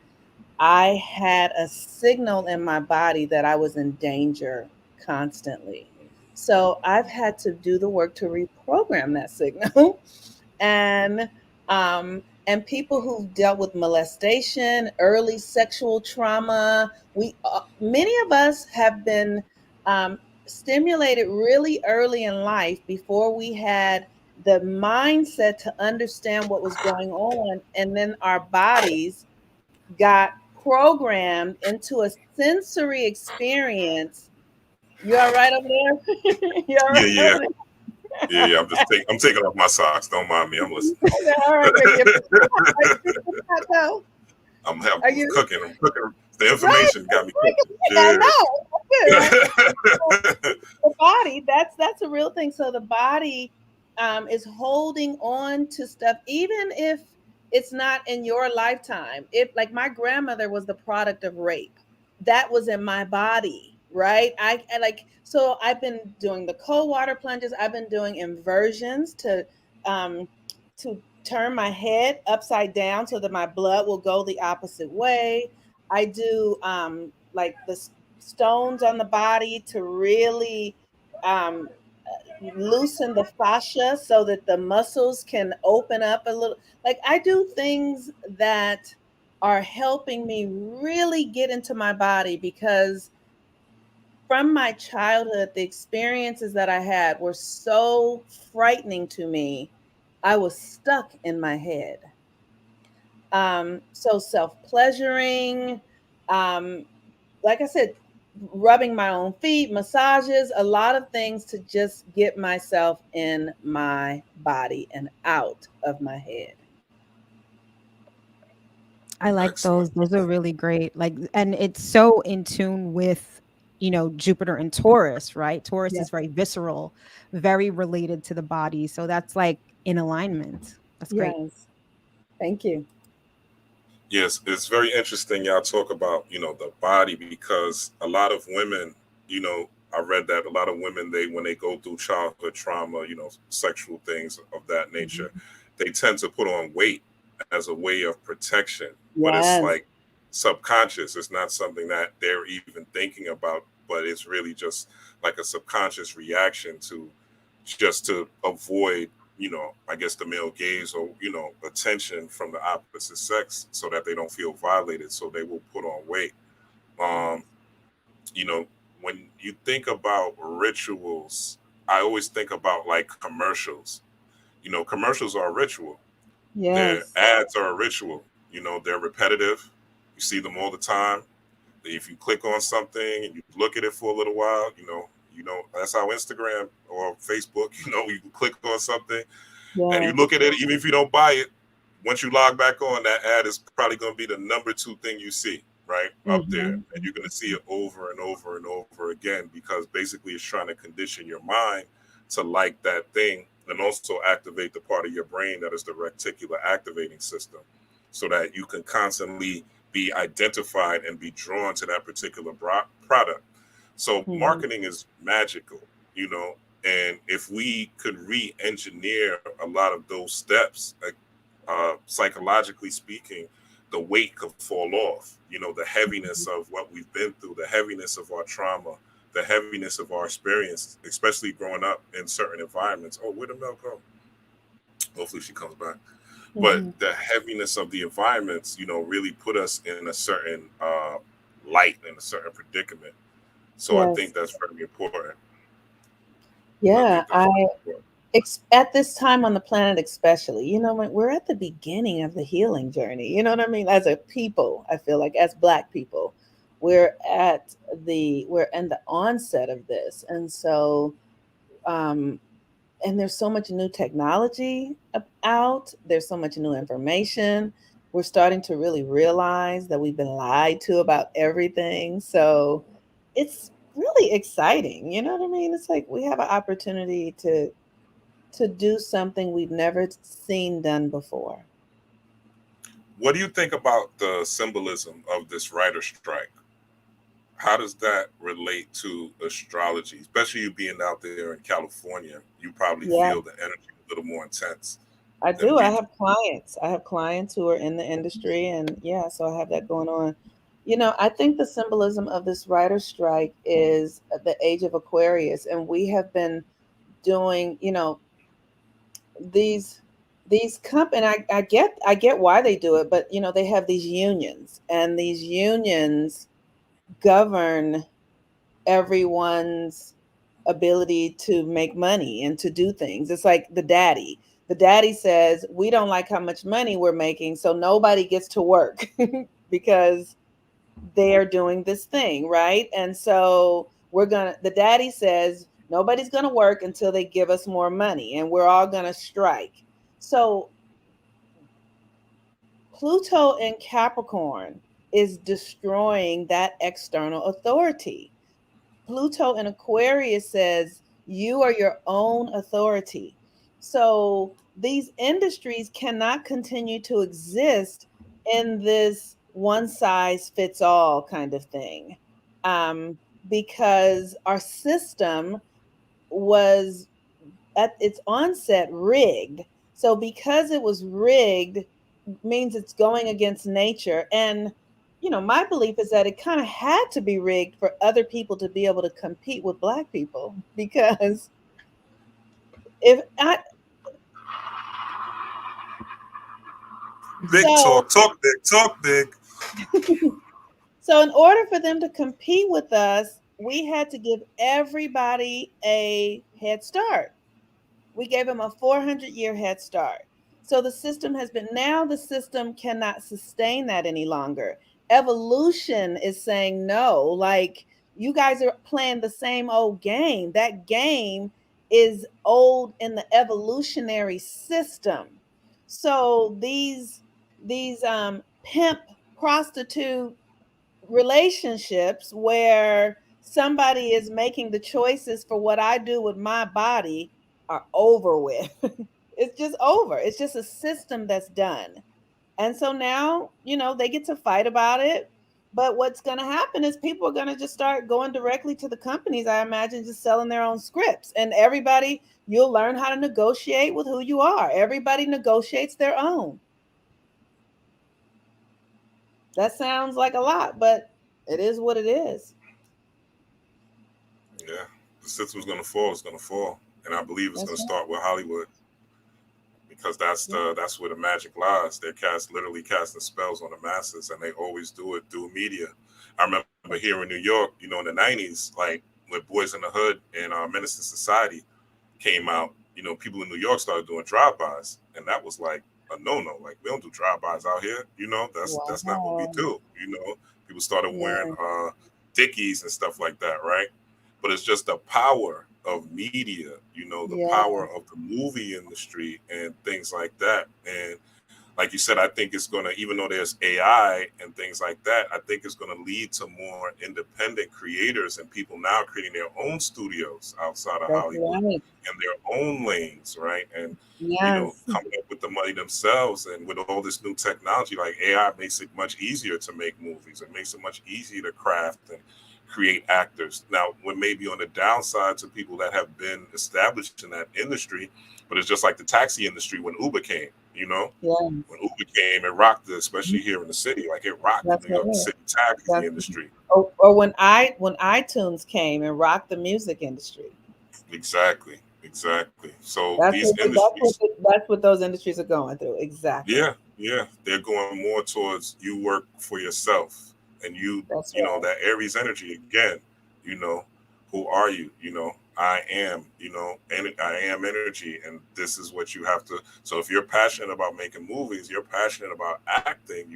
E: I had a signal in my body that I was in danger constantly. So I've had to do the work to reprogram that signal. And people who've dealt with molestation, early sexual trauma, we many of us have been stimulated really early in life before we had the mindset to understand what was going on, and then our bodies got programmed into a sensory experience. You all right over there? You all
C: Yeah,
E: right
C: yeah,
E: over
C: yeah,
E: there?
C: yeah. I'm taking off my socks. Don't mind me. I'm listening.
E: All right, baby. Are you drinking hot though? Are
C: I'm
E: you
C: cooking. I'm cooking. The
E: right?
C: information got me cooking.
E: I
C: Yeah.
E: know. That's good. The body, that's a real thing. So the body is holding on to stuff, even if it's not in your lifetime. If like my grandmother was the product of rape, that was in my body, right? I like so I've been doing the cold water plunges. I've been doing inversions um to turn my head upside down so that my blood will go the opposite way. I do like the stones on the body to really um, loosen the fascia so that the muscles can open up a little. Like I do things that are helping me really get into my body because from my childhood, the experiences that I had were so frightening to me. I was stuck in my head. So self pleasuring, um, like I said, rubbing my own feet, massages, a lot of things to just get myself in my body and out of my head.
D: I like
C: Excellent.
D: those. Those are really great. Like, and it's so in tune with, Jupiter and Taurus, right? Taurus
E: Yeah.
D: is very visceral, very related to the body. So that's like in alignment. That's great.
E: Yes. Thank you.
C: Yes, it's very interesting. Y'all talk about the body because a lot of women, I read that a lot of women when they go through childhood trauma, sexual things of that
E: Mhm.
C: nature, they tend to put on weight as a way of protection. But it's
E: Yes.
C: like subconscious. It's not something that they're even thinking about, but it's really just like a subconscious reaction to just to avoid, I guess the male gaze or, attention from the opposite sex so that they don't feel violated. So they will put on weight. Um, you know, when you think about rituals, I always think about like commercials. Commercials are a ritual. Their
E: Yes.
C: ads are a ritual. They're repetitive. You see them all the time. If you click on something and you look at it for a little while, that's how Instagram or Facebook, you click on something and you
E: Yes.
C: look at it, even if you don't buy it, once you log back on, that ad is probably going to be the number two thing you see, right up there,
E: Mm-hmm.
C: and you're going to see it over and over and over again because basically it's trying to condition your mind to like that thing and also activate the part of your brain that is the reticular activating system, so that you can constantly be identified and be drawn to that particular product. So
E: Mm-hmm.
C: marketing is magical, you know, and if we could re-engineer a lot of those steps, like, psychologically speaking, the weight could fall off. The heaviness of what we've been through, the heaviness of our trauma, the heaviness of our experience, especially growing up in certain environments. Oh, where'd the milk go? Hopefully she comes back. But
E: Mm-hmm.
C: the heaviness of the environments, really put us in a certain light, in a certain predicament. So I think
E: Yes.
C: that's very important. I
E: Yeah.
C: think that's very important.
E: At this time on the planet, especially, when we're at the beginning of the healing journey. You know what I mean? As a people, I feel like as Black people, we're we're in the onset of this, and so um, and there's so much new technology out. There's so much new information. We're starting to really realize that we've been lied to about everything. So it's really exciting. You know what I mean? It's like we have an opportunity to do something we've never seen done before.
C: What do you think about the symbolism of this writer strike? How does that relate to astrology? Especially you being out there in California, you probably
E: Yeah,
C: feel the energy a little more intense
E: I
C: than
E: do.
C: we
E: I
C: do.
E: have clients. I have clients who are in the industry, and yeah, so I have that going on. I think the symbolism of this writer strike is the age of Aquarius, and we have been doing, these and I get why they do it, but they have these unions, and these unions govern everyone's ability to make money and to do things. It's like the daddy. The daddy says, "We don't like how much money we're making, so nobody gets to work because they're doing this thing, right?" And so the daddy says, "Nobody's going to work until they give us more money, and we're all going to strike." So Pluto in Capricorn is destroying that external authority. Pluto in Aquarius says you are your own authority. So these industries cannot continue to exist in this one size fits all kind of thing, um, because our system was at its onset rigged. So because it was rigged means it's going against nature. And my belief is that it kind of had to be rigged for other people to be able to compete with Black people, because if I
C: Big
E: so
C: talk big, talk big.
E: so in order for them to compete with us, we had to give everybody a head start. We gave them a 400-year head start. So now the system cannot sustain that any longer. Evolution is saying no, like, you guys are playing the same old game. That game is old in the evolutionary system. So these pimp prostitute relationships where somebody is making the choices for what I do with my body are over with. It's just over. It's just a system that's done. And so now, they get to fight about it. But what's going to happen is people are going to just start going directly to the companies, I imagine, just selling their own scripts. And you'll learn how to negotiate with who you are. Everybody negotiates their own. That sounds like a lot, but it is what it is.
C: Yeah, the system's gonna fall. It's gonna fall. and I believe it's
E: That's
C: going to
E: right.
C: start with Hollywood because
E: Yeah.
C: that's where the magic lies. They're literally casting spells on the masses, and they always do it through media. I remember here in New York, in the '90s, like when Boys in the Hood and Menace to Society came out, people in New York started doing drive-bys, and that was like a no-no. Like we don't do drive-bys out here. That's not what we
E: Wow.
C: do. People started wearing
E: Yeah.
C: Dickies and stuff like that, right? But it's just the power of media, the
E: Yeah.
C: power of the movie industry and things like that. And like you said, I think it's going to, even though there's AI and things like that, I think it's going to lead to more independent creators and people now creating their own studios outside of
E: That's
C: Hollywood
E: right.
C: and their own lanes, right? And,
E: Yes.
C: coming up with the money themselves. And with all this new technology, like AI makes it much easier to make movies. It makes it much easier to craft and create actors. Now, when maybe on the downside to people that have been established in that industry, but it's just like the taxi industry when Uber came, when
E: Yes.
C: Uber came, it rocked, especially here in the city. Like it rocked the
E: That's
C: New York
E: right.
C: City taxi
E: That's
C: industry.
E: or when iTunes came and rocked the music industry.
C: Exactly, exactly. So
E: That's
C: these
E: what
C: industries,
E: that's what those industries are going through. Exactly.
C: yeah, yeah, they're going more towards you work for yourself and
E: That's right.
C: that Aries energy again. You know, who are you? I am. And I am energy, and this is what you have to. So if you're passionate about making movies, you're passionate about acting.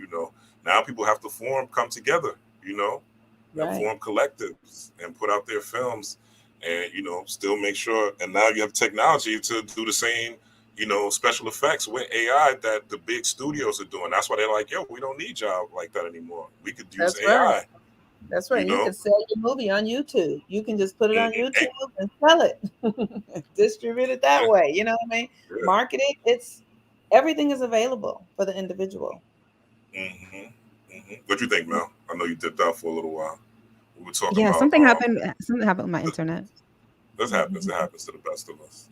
C: Now people have to come together. You know, and
E: Right.
C: form collectives and put out their films and still make sure, and now you have technology to do the same special effects with AI that the big studios are doing. That's why they're like, yo, we don't need y'all like that anymore. We could use
E: That's right.
C: AI.
E: That's
C: you
E: right. You
C: know
E: can sell your movie on YouTube. You can just put it on
C: and,
E: YouTube and sell it, distribute it
C: yeah,
E: that way. You know what I mean?
C: yeah.
E: Market it. It's everything is available for the individual.
C: What you think, Mel? I know you dipped out for a little while. We were talking
D: Yeah,
C: about
D: something happened. Something happened with my
C: th-
D: internet.
C: this happens. It happens to the best of us.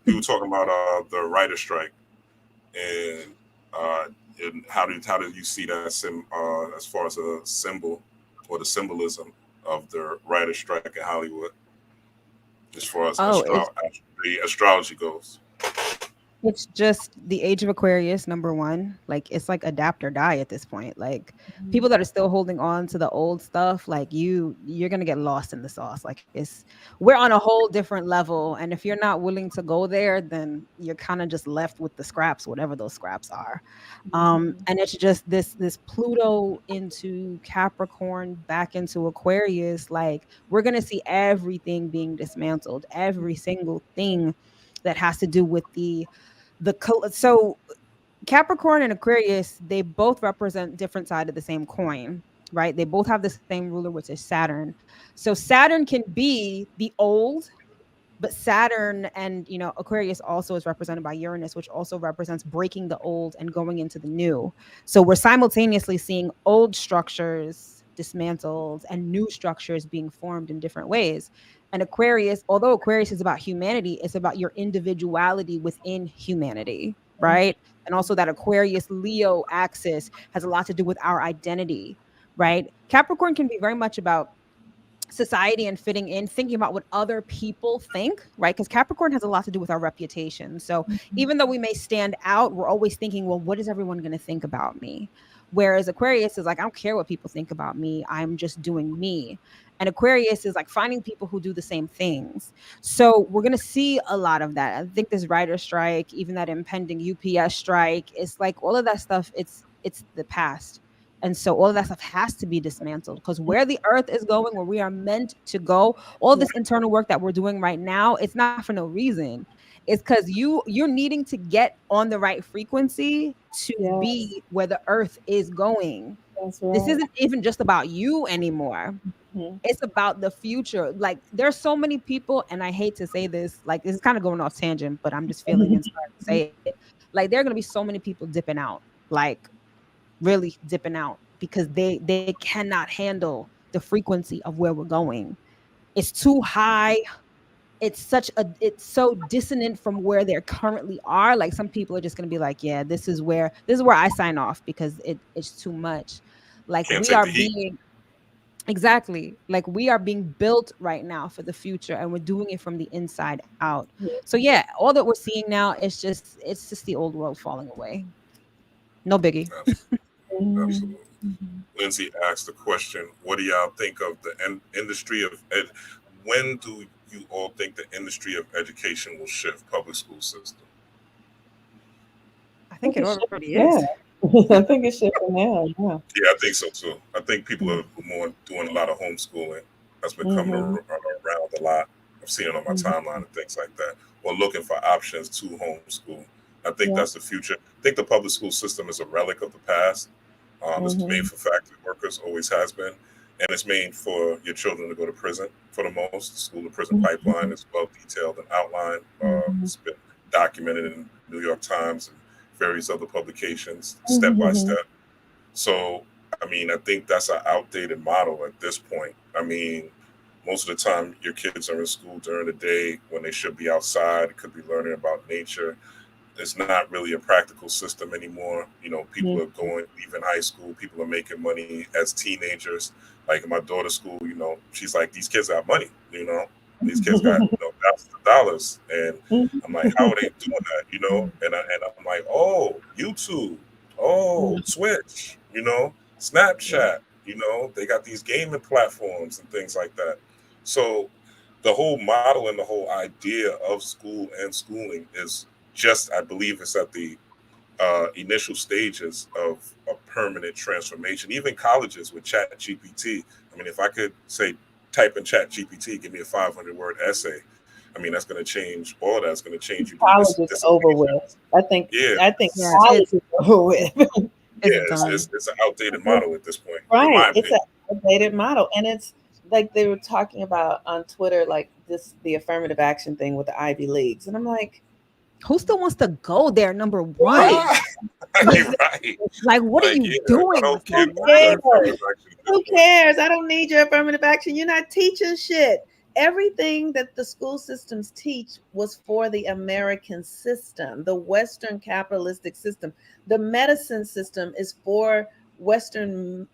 C: We were talking about the writer strike and uh, how did you see that as far as a symbol or the symbolism of the writer strike in Hollywood as far as
D: Oh,
C: the astrology goes?
D: it's just the age of Aquarius, number one. Like it's like adapt or die at this point. Like people that are still holding on to the old stuff, like you're gonna get lost in the sauce. Like we're on a whole different level. And if you're not willing to go there, then you're kind of just left with the scraps, whatever those scraps are.
E: Mhm.
D: And it's just this Pluto into Capricorn back into Aquarius. Like we're gonna see everything being dismantled, every single thing that has to do with so Capricorn and Aquarius, they both represent different side of the same coin, right? They both have the same ruler, which is Saturn. So Saturn can be the old, but Saturn and Aquarius also is represented by Uranus, which also represents breaking the old and going into the new. So we're simultaneously seeing old structures dismantled and new structures being formed in different ways. And Aquarius, although Aquarius is about humanity, it's about your individuality within humanity, right? And also that Aquarius Leo axis has a lot to do with our identity, right? Capricorn can be very much about society and fitting in, thinking about what other people think, right? Because Capricorn has a lot to do with our reputation. So even though we may stand out, we're always thinking, well, what is everyone going to think about me? Whereas Aquarius is like, I don't care what people think about me. I'm just doing me. And Aquarius is like finding people who do the same things. So we're going to see a lot of that. I think this writer strike, even that impending UPS strike, it's like all of that stuff, it's the past. And so all of that stuff has to be dismantled because where the earth is going, where we are meant to go, all this internal work that we're doing right now, it's not for no reason. It's because you're needing to get on the right frequency to
E: Yes.
D: be where the earth is going.
E: That's
D: This
E: right.
D: isn't even just about you anymore.
E: Mhm.
D: It's about the future. Like there's so many people, and I hate to say this, like this is kind of going off tangent, but I'm just feeling inspired to say it. Like there are gonna be so many people dipping out. Like really dipping out because they cannot handle the frequency of where we're going. It's too high. It's so dissonant from where they currently are. Like some people are just going to be like, yeah, this is where I sign off because it's too much. Like
C: Can't
D: we
C: take
D: are
C: the heat.
D: being Exactly. Like we are being built right now for the future and we're doing it from the inside out. So yeah, all that we're seeing now is just the old world falling away. No biggie.
C: Absolutely.
E: Mhm.
C: Absolutely. Lindsay asked the question, what do y'all think of the industry of when do you all think the industry of education will shift public school system?
D: I
E: I
D: think
E: think
D: it
E: it's
D: already
E: shifting
D: is.
E: now. I think it's shifting now. Yeah.
C: Yeah, I think so too. I think people
D: Mm.
C: are more doing a lot of homeschooling. That's been coming
E: Mhm.
C: around a lot. I've seen it on my
E: Mhm.
C: timeline and things like that. Or looking for options to homeschool. I think
E: Yeah.
C: that's the future. I think the public school system is a relic of the past. It's made
E: Mhm.
C: for factory workers, always has been, and it's made for your children to go to prison for the most. The school to prison pipeline
E: Mhm.
C: is well detailed and outlined.
E: Mhm.
C: It's been documented in New York Times and various other publications, step by
E: Mhm.
C: step. So, I mean, I think that's an outdated model at this point. I mean, most of the time, your kids are in school during the day when they should be outside, could be learning about nature. It's not really a practical system anymore. People
E: Mhm.
C: are leaving high school, people are making money as teenagers. Like in my daughter's school, she's like, these kids got money, these kids got, thousands of dollars. And I'm like, how are they doing that, And I'm like, oh, YouTube, oh,
E: Mhm.
C: Twitch,
E: Yeah.
C: Snapchat, they got these gaming platforms and things like that. So the whole model and the whole idea of school and schooling is just, I believe it's at the initial stages of a permanent transformation. Even colleges with Chat GPT. I mean, if I could say, type in Chat GPT, give me a 500-word essay. I mean, that's going to change all that. It's going to change you to
E: College is over with.
C: dissertations.
E: I think
C: Yeah,
E: I think
D: Yeah,
E: college is over with.
D: it's
C: yeah,
D: done.
C: it's an outdated model at this point, in
E: Right.
C: my
E: It's an
C: opinion.
E: outdated model. And it's like they were talking about on Twitter, like this the affirmative action thing with the Ivy Leagues. And I'm like,
D: Who still wants to go there? Number
E: right.
D: one.
C: Right,
D: Like,
C: right.
D: like what are
C: Like,
D: you
C: yeah, I
D: doing
C: don't
D: with your
C: care
E: Who
C: about your
D: life?
E: cares?
C: affirmative action at this
E: Who
C: point.
E: cares? I don't need your affirmative action. You're not teaching shit. Everything that the school systems teach was for the American system, the Western capitalistic system. The medicine system is for Western,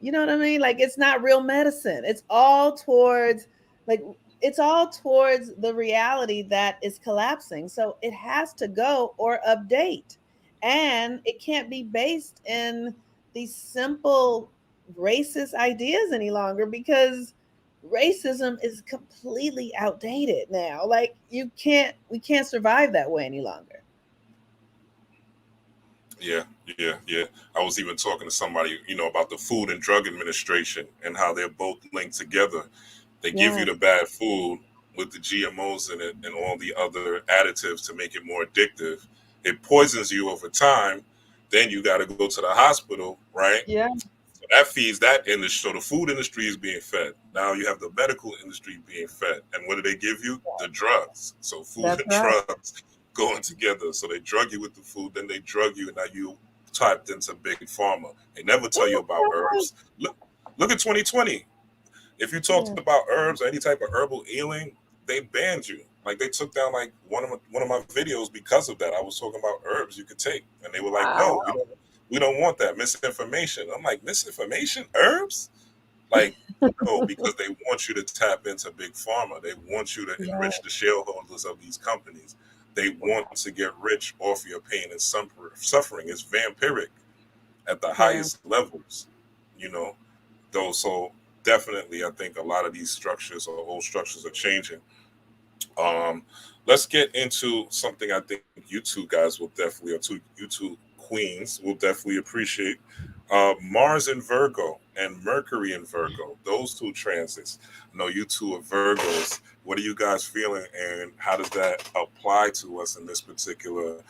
E: you know what I mean? Like it's not real medicine. Like it's all towards the reality that is collapsing. So it has to go or update. And it can't be based in these simple racist ideas any longer because racism is completely outdated now. Like we can't survive that way any longer.
C: Yeah, yeah, yeah. I was even talking to somebody, about the Food and Drug Administration and how they're both linked together. They give you the
E: Yes.
C: bad food with the GMOs in it and all the other additives to make it more addictive. It poisons you over time. Then you got to go to the hospital, right?
E: Yeah,
C: So that feeds that industry. So the food industry is being fed. Now you have the medical industry being fed. And what do they give you? The drugs. So food
E: that's
C: and
E: right.
C: drugs going together. So they drug you with the food, then they drug you, and now you typed into big pharma. They never tell you about herbs. Look at 2020. If you talked
E: Yeah.
C: about herbs or any type of herbal healing, they banned you. Like they took down like one of my videos because of that. I was talking about herbs you could take, and they were like, "No,
E: Wow.
C: we don't want that misinformation." I'm like, misinformation, herbs? Like, no, because they want you to tap into big pharma. They want you to
E: Yeah.
C: enrich the shareholders of these companies. They want to get rich off your pain and suffering. It's vampiric at the
E: Yeah.
C: highest levels, you know. Though, so definitely, I think a lot of these structures or old structures are changing. Um, let's get into something I think you two guys will definitely, or you two queens will definitely appreciate. Mars in Virgo and Mercury in Virgo, those two transits. I know you two are Virgos. What are you guys feeling, and how does that apply to us in this particular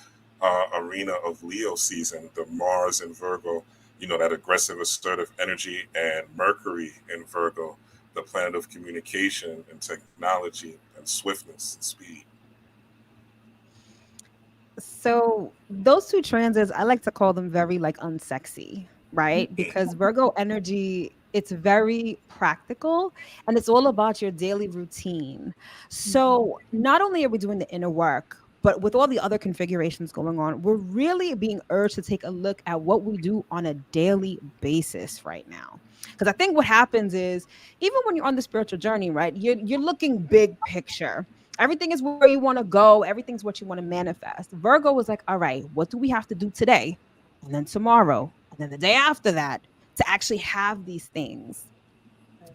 C: arena of Leo season? The Mars in Virgo, that aggressive, assertive energy, and Mercury in Virgo, the planet of communication and technology and swiftness and speed.
D: So those two transits, I like to call them very like unsexy, right? Because Virgo energy, it's very practical and it's all about your daily routine. So not only are we doing the inner work, But with all the other configurations going on, we're really being urged to take a look at what we do on a daily basis right now. Because I think what happens is, even when you're on the spiritual journey, right, you're looking big picture. Everything is where you want to go, everything's what you want to manifest. Virgo was like, all right, what do we have to do today? And then tomorrow, and then the day after that, to actually have these things.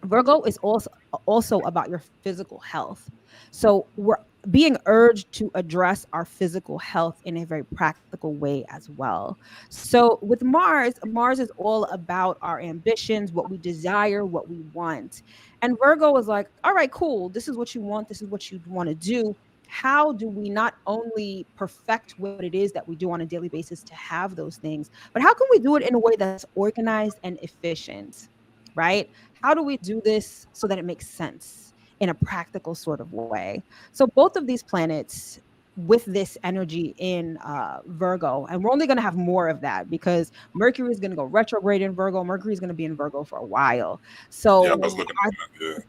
D: Virgo is also about your physical health. So we're being urged to address our physical health in a very practical way as well. So with Mars, Mars is all about our ambitions, what we desire, what we want. And Virgo is like, all right, cool. This is what you want. This is what you want to do. How do we not only perfect what it is that we do on a daily basis to have those things, but how can we do it in a way that's organized and efficient? Right? How do we do this so that it makes sense in a practical sort of way? So both of these planets with this energy in Virgo, and we're only going to have more of that because Mercury is going to go retrograde in Virgo. Mercury is going to be in Virgo for a while.
C: Yeah, I was
D: So
C: looking at that.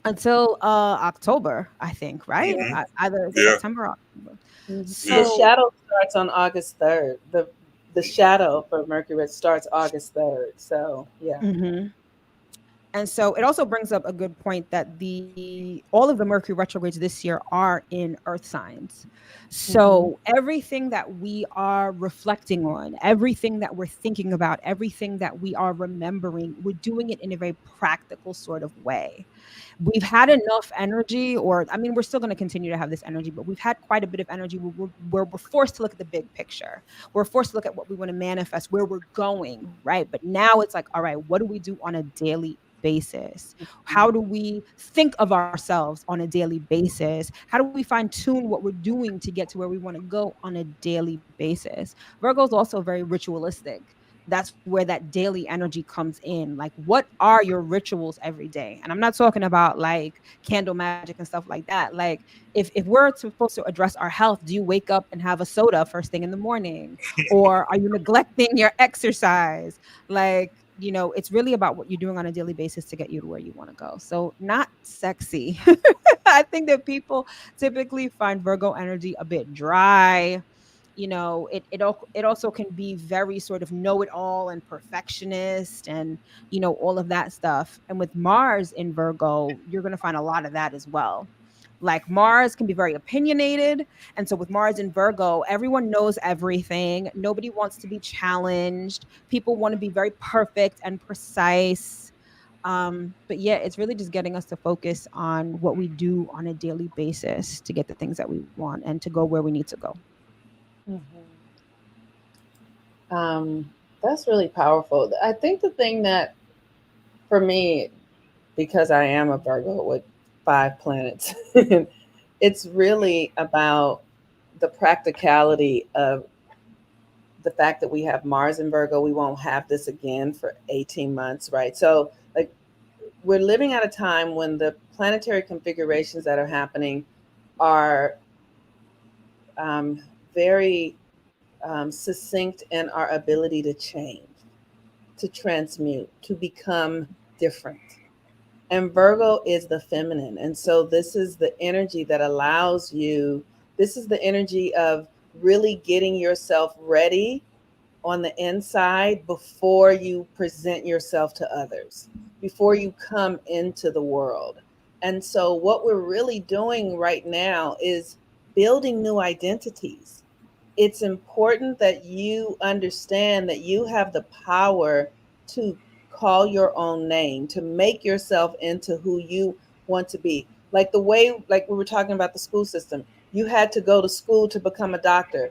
D: until October, I think,
C: Yeah.
D: right?
C: Hmm.
D: Either
C: Yeah.
D: September or October.
E: The
C: Yeah.
D: So
E: shadow starts on August 3rd. The shadow for Mercury starts August 3rd. So yeah.
D: mhm. And so it also brings up a good point that the all of the Mercury retrogrades this year are in earth signs.
E: Hmm.
D: So everything that we are reflecting on, everything that we're thinking about, everything that we are remembering, we're doing it in a very practical sort of way. We've had enough energy, or I mean, we're still going to continue to have this energy, but we've had quite a bit of energy where we're forced to look at the big picture. We're forced to look at what we want to manifest, where we're going, right? But now it's like, all right, what do we do on a daily basis? How do we think of ourselves on a daily basis? How do we fine tune what we're doing to get to where we want to go on a daily basis? Virgo is also very ritualistic. That's where that daily energy comes in. Like, what are your rituals every day? And I'm not talking about like candle magic and stuff like that. Like, if we're supposed to address our health, do you wake up and have a soda first thing in the morning? Or are you neglecting your exercise? Like, it's really about what you're doing on a daily basis to get you to where you want to go. So, not sexy. I think that people typically find Virgo energy a bit dry. It also can be very sort of know it all and perfectionist, and all of that stuff. And with Mars in Virgo, you're going to find a lot of that as well. Like, Mars can be very opinionated, and so with Mars in Virgo, everyone knows everything. Nobody wants to be challenged. People want to be very perfect and precise. But yeah, it's really just getting us to focus on what we do on a daily basis to get the things that we want and to go where we need to go.
E: Um, that's really powerful. I think the thing that, for me, because I am a Virgo with 5 planets, it's really about the practicality of the fact that we have Mars in Virgo. We won't have this again for 18 months, right? So, like, we're living at a time when the planetary configurations that are happening are um, very succinct in our ability to change, to transmute, to become different. And Virgo is the feminine. And so this is the energy that allows you, this is the energy of really getting yourself ready on the inside before you present yourself to others, before you come into the world. And so, what we're really doing right now is building new identities. It's important that you understand that you have the power to call your own name, to make yourself into who you want to be. Like the way, like we were talking about the school system, you had to go to school to become a doctor.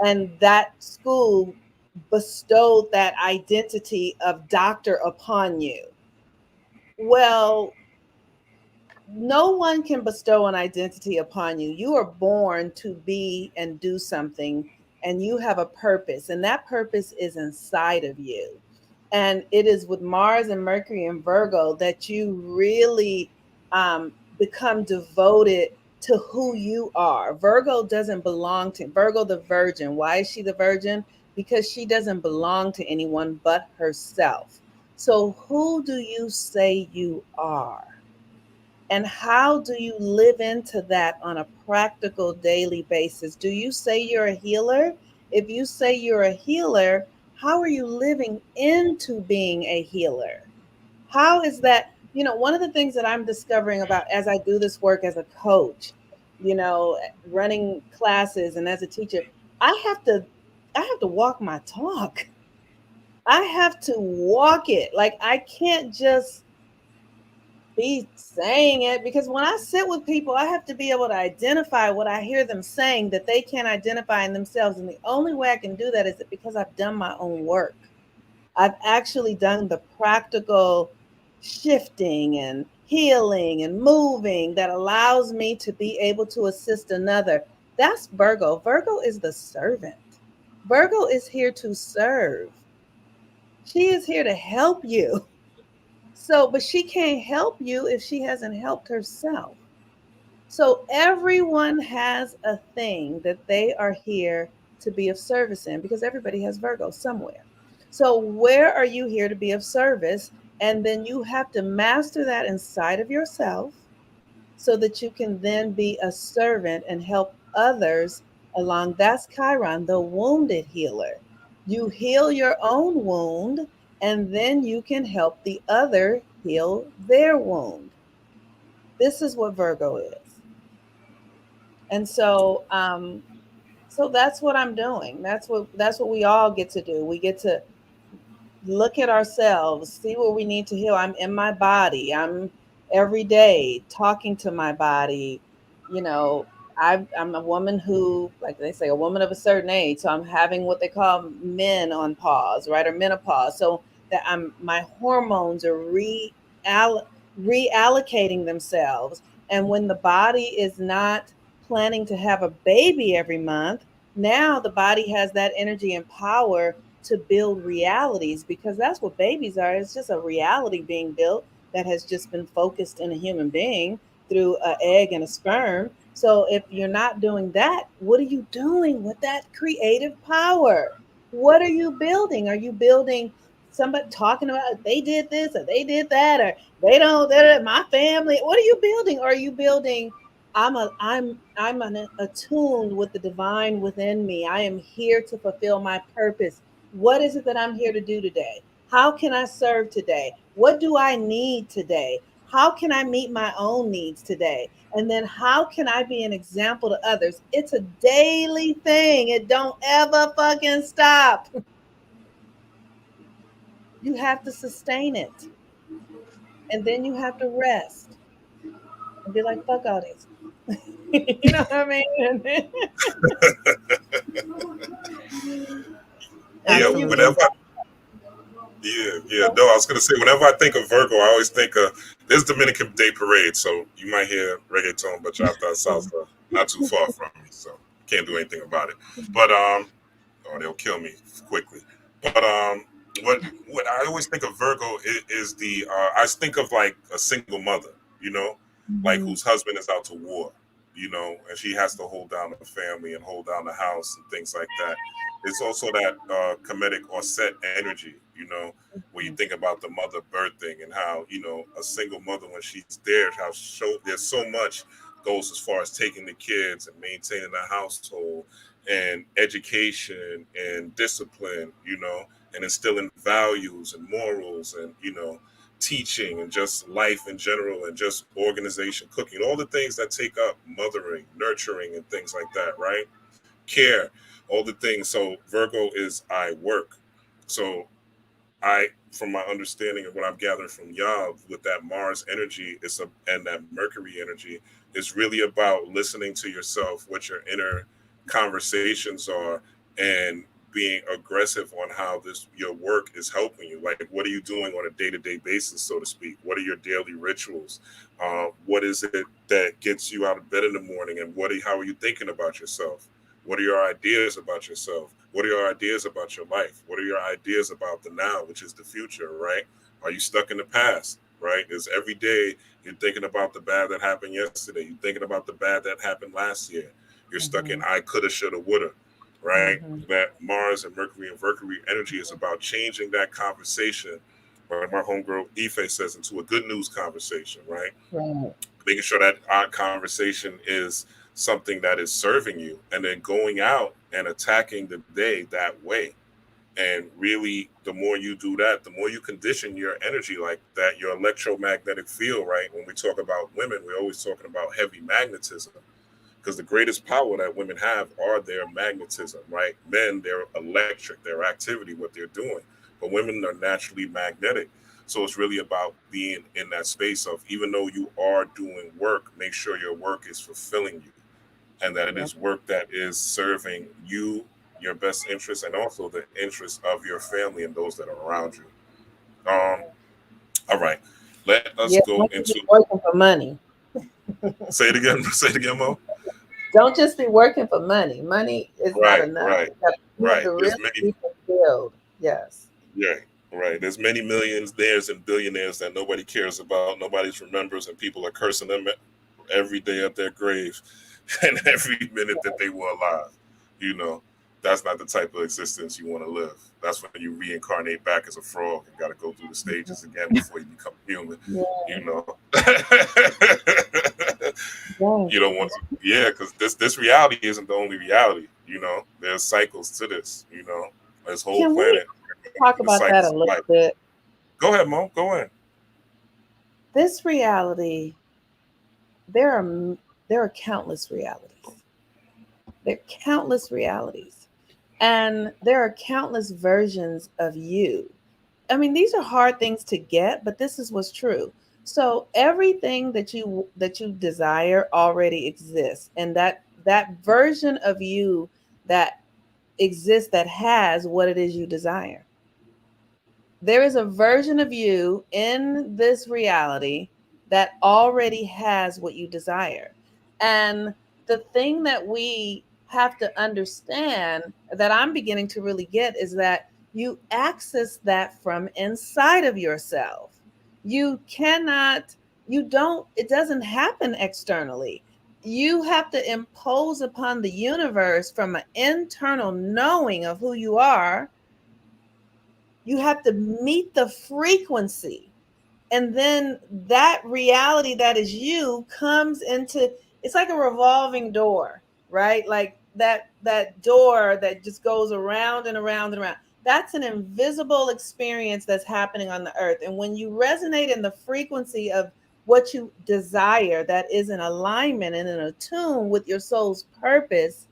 E: And that school bestowed that identity of doctor upon you. Well, no one can bestow an identity upon you. You are born to be and do something, and you have a purpose, and that purpose is inside of you. And it is with Mars and Mercury and Virgo that you really become devoted to who you are. Virgo doesn't belong to Virgo, the virgin. Why is she the virgin? Because she doesn't belong to anyone but herself. So, who do you say you are? And how do you live into that on a practical daily basis? Do you say you're a healer? If you say you're a healer, how are you living into being a healer? How is that? One of the things that I'm discovering about as I do this work as a coach, you know, running classes and as a teacher, I have to I have to walk my talk. I have to walk it. Like I can't just be saying it, because when I sit with people, I have to be able to identify what I hear them saying that they can't identify in themselves. And the only way I can do that is because I've done my own work. I've actually done the practical shifting and healing and moving that allows me to be able to assist another. That's Virgo. Virgo is the servant. Virgo is here to serve. She is here to help you. So, but she can't help you if she hasn't helped herself. So, everyone has a thing that they are here to be of service in, because everybody has Virgo somewhere. So, where are you here to be of service? And then you have to master that inside of yourself so that you can then be a servant and help others along. That's Chiron, the wounded healer. You heal your own wound, and then you can help the other heal their wound. This is what Virgo is. And so that's what I'm doing. That's what we all get to do. We get to look at ourselves, see where we need to heal. I'm in my body. I'm every day talking to my body. You know, I'm a woman who, like they say, a woman of a certain age. So I'm having what they call men on pause, right, or menopause. So that my hormones are reallocating themselves. And when the body is not planning to have a baby every month, now the body has that energy and power to build realities, because that's what babies are. It's just a reality being built that has just been focused in a human being through an egg and a sperm. So if you're not doing that, what are you doing with that creative power? What are you building? Are you building somebody talking about they did this or they did that, or they don't, they're my family? What are you building? Or are you building I'm attuned with the divine within me. I am here to fulfill my purpose. What is it that I'm here to do today? How can I serve today? What do I need today? How can I meet my own needs today? And then how can I be an example to others? It's a daily thing. It don't ever fucking stop. You have to sustain it. And then you have to rest and be like, fuck all this. You know what I mean? And then, and
C: Yeah,
E: then you get
C: whenever
D: Absolutely.
C: yeah. No, I was gonna say whenever I think of Virgo, I always think of this Dominican Day Parade. So you might hear reggaeton, but y'all got salsa not too far from me, so can't do anything about it. But or they'll kill me quickly. But what I always think of Virgo is the I think of like a single mother, you know, like
D: Mhm.
C: whose husband is out to war, you know, and she has to hold down the family and hold down the house and things like that. It's also that comedic or set energy, you know, when you think about the mother birthing and how, you know, a single mother when she's there, how there's so much goes as far as taking the kids and maintaining the household and education and discipline, you know, and instilling values and morals and, you know, teaching and just life in general and just organization, cooking, all the things that take up mothering, nurturing, and things like that, right? Care, all the things. So Virgo is I work. So from my understanding of what I've gathered from y'all, with that Mars energy, and that Mercury energy, it's really about listening to yourself, what your inner conversations are, and being aggressive on how this your work is helping you. Like, what are you doing on a day to day basis, so to speak? What are your daily rituals? What is it that gets you out of bed in the morning, and how are you thinking about yourself? What are your ideas about yourself? What are your ideas about your life? What are your ideas about the now, which is the future, right? Are you stuck in the past, right? Is every day you're thinking about the bad that happened yesterday. You're thinking about the bad that happened last year. You're stuck in
E: Mhm,
C: I coulda, shoulda, woulda, right?
E: mhm.
C: That Mars and Mercury energy is about changing that conversation, like my homegirl Ife says, into a good news conversation, right?
E: Right.
C: making sure that our conversation is something that is serving you, and then going out and attacking the day that way. And really, the more you do that, the more you condition your energy like that, your electromagnetic field, right? When we talk about women, we're always talking about heavy magnetism, because the greatest power that women have are their magnetism, right? Men, they're electric, their activity, what they're doing, but women are naturally magnetic. So it's really about being in that space of, even though you are doing work, make sure your work is fulfilling you, and that it
E: Yep.
C: is work that is serving you, your best interests, and also the interests of your family and those that are around you. Um, all right, let us
E: Yeah,
C: go
E: don't just
C: into,
E: be working for money.
C: say it again, say it again, Mo.
E: Don't just be working for money. Money is not
C: Right,
E: enough.
C: right,
E: You have
C: right.
E: to
C: There's
E: really
C: many,
E: be fulfilled. Yes.
C: right, right. There's many millionaires and billionaires that nobody cares about, nobody remembers, and people are cursing them every day at their grave, and every minute that they were alive. You know, that's not the type of existence you want to live. That's when you reincarnate back as a frog and got to go through the stages again before you become human.
E: Yeah.
C: You know,
E: Yes.
C: you don't want to, yeah, because this reality isn't the only reality. You know, there's cycles to this. You know, this whole
E: Can we
C: planet,
E: talk
C: the
E: about that
C: cycles
E: a
C: of
E: little
C: life.
E: bit?
C: Go ahead, Mo. Go ahead.
E: This reality, there are there are countless realities. There are countless realities. And there are countless versions of you. I mean, these are hard things to get, but this is what's true. So everything that you desire already exists, and that version of you that exists that has what it is you desire. There is a version of you in this reality that already has what you desire. And the thing that we have to understand, that I'm beginning to really get, is that you access that from inside of yourself. You cannot, you don't, it doesn't happen externally. You have to impose upon the universe from an internal knowing of who you are. You have to meet the frequency, and then that reality that is you comes into, it's like a revolving door, right? Like that door that just goes around and around and around. That's an invisible experience that's happening on the earth, and when you resonate in the frequency of what you desire, that is in alignment and in a tune with your soul's purpose,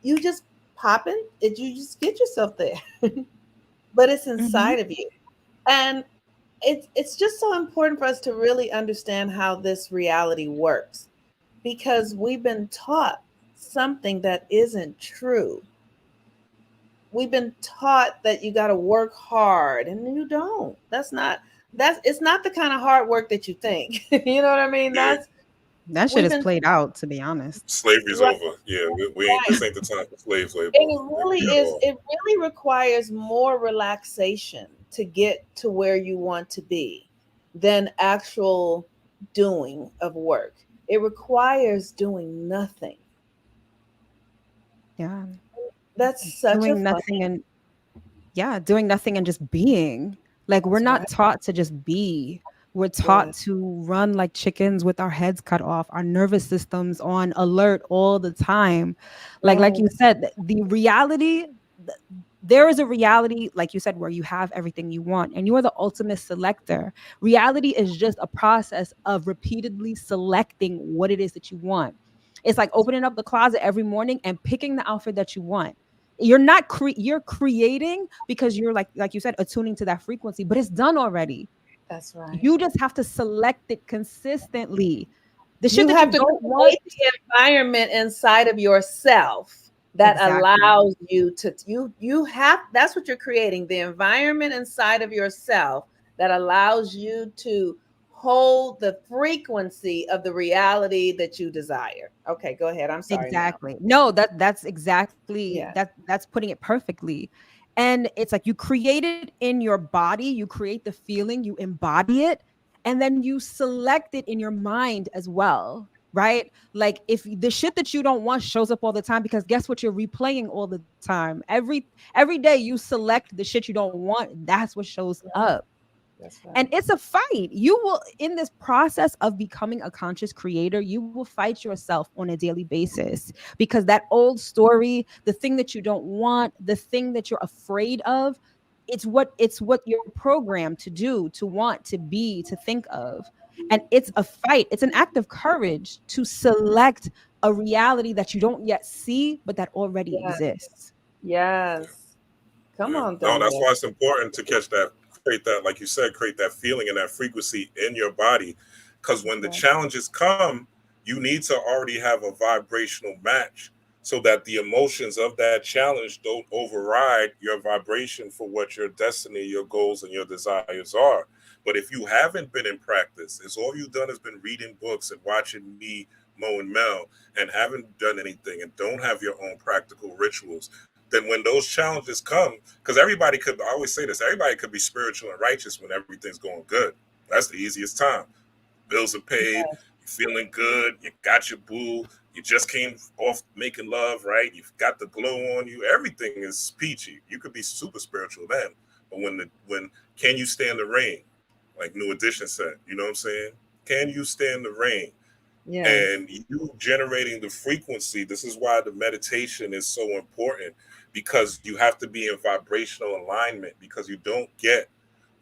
E: you just pop in it, you just get yourself there. But it's
D: Mhm.
E: inside of you. And it's just so important for us to really understand how this reality works, because we've been taught something that isn't true. We've been taught that you got to work hard, and you don't. That's it's not the kind of hard work that you think. You know what I mean?
C: Yeah,
E: That's
D: That shit
E: we've
D: is
E: been
D: played out, to be honest.
C: slavery's
E: right,
C: over. Yeah, we ain't.
E: right.
C: This ain't the time for slave labor
E: And
C: at all.
E: it really requires more relaxation to get to where you want to be than actual doing of work. It requires doing nothing.
D: Yeah.
E: That's such a
D: Doing
E: fun.
D: nothing and yeah, doing nothing and just being. Like we're
E: That's
D: not
E: right.
D: taught to just be. We're
E: Yeah.
D: taught to run like chickens with our heads cut off, our nervous systems on alert all the time. Like
E: Right.
D: you said, the reality, th- there is a reality, like you said, where you have everything you want and you are the ultimate selector. Reality is just a process of repeatedly selecting what it is that you want. It's like opening up the closet every morning and picking the outfit that you want. You're not you're creating because you're like you said, attuning to that frequency, but it's done already.
E: That's right.
D: You just have to select it consistently. The shit
E: You
D: that you
E: have to
D: don't want.
E: create the environment inside of yourself that
D: Exactly.
E: allows you to you have, that's what you're creating, the environment inside of yourself that allows you to hold the frequency of the reality that you desire. Okay, go ahead, I'm sorry now.
D: Exactly. No, that's exactly
E: Yeah.
D: that's putting it perfectly. And it's like you create it in your body, you create the feeling, you embody it, and then you select it in your mind as well. Right? Like if the shit that you don't want shows up all the time, because guess what? You're replaying all the time. Every day you select the shit you don't want, that's what shows up.
E: That's
D: And
E: right.
D: it's a fight. You will, in this process of becoming a conscious creator, you will fight yourself on a daily basis, because that old story, the thing that you don't want, the thing that you're afraid of, it's what you're programmed to do, to want, to be, to think of. And it's a fight. It's an act of courage to select a reality that you don't yet see, but that already
E: Yes.
D: exists.
E: Yes. Come
C: Yeah.
E: on,
C: No, that's
E: Thunder.
C: why it's important to catch that, create that, like you said, create that feeling and that frequency in your body. Because when the
E: Okay.
C: challenges come, you need to already have a vibrational match so that the emotions of that challenge don't override your vibration for what your destiny, your goals, and your desires are. But if you haven't been in practice, it's all you've done has been reading books and watching me, Mo, and Mel, and haven't done anything and don't have your own practical rituals, then when those challenges come, because everybody could, I always say this, everybody could be spiritual and righteous when everything's going good. That's the easiest time. Bills are paid, you're feeling good, you got your boo, you just came off making love, right? You've got the glow on you, everything is peachy. You could be super spiritual then. But when can you stand the rain? Like New Edition said, you know what I'm saying? Can you stand the rain?
E: Yes.
C: And you generating the frequency, this is why the meditation is so important, because you have to be in vibrational alignment, because you don't get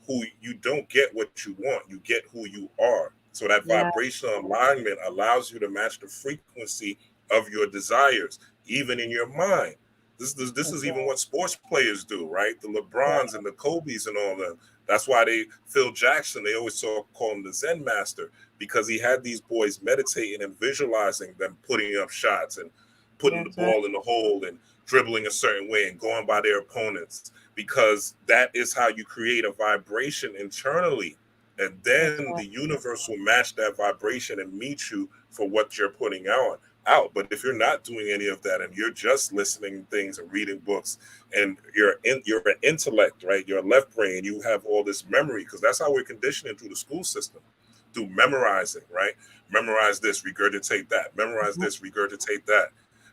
C: what you want, you get who you are. So that
E: Yeah.
C: vibrational alignment allows you to match the frequency of your desires, even in your mind. This
E: That's
C: is even
E: right.
C: what sports players do, right? The
E: Right.
C: LeBrons and the Kobe's and all them. That's why Phil Jackson, they always call him the Zen master, because he had these boys meditating and visualizing them putting up shots and putting the
E: That's right.
C: ball in the hole and dribbling a certain way and going by their opponents, because that is how you create a vibration internally. And
E: That's
C: then the
E: right.
C: universe will match that vibration and meet you for what you're putting out. But if you're not doing any of that and you're just listening things and reading books, and you're an intellect, right? You're a left brain, you have all this memory, because that's how we're conditioning through the school system, through memorizing, right? Memorize this, regurgitate that, memorize
E: Mhm.
C: this, regurgitate that.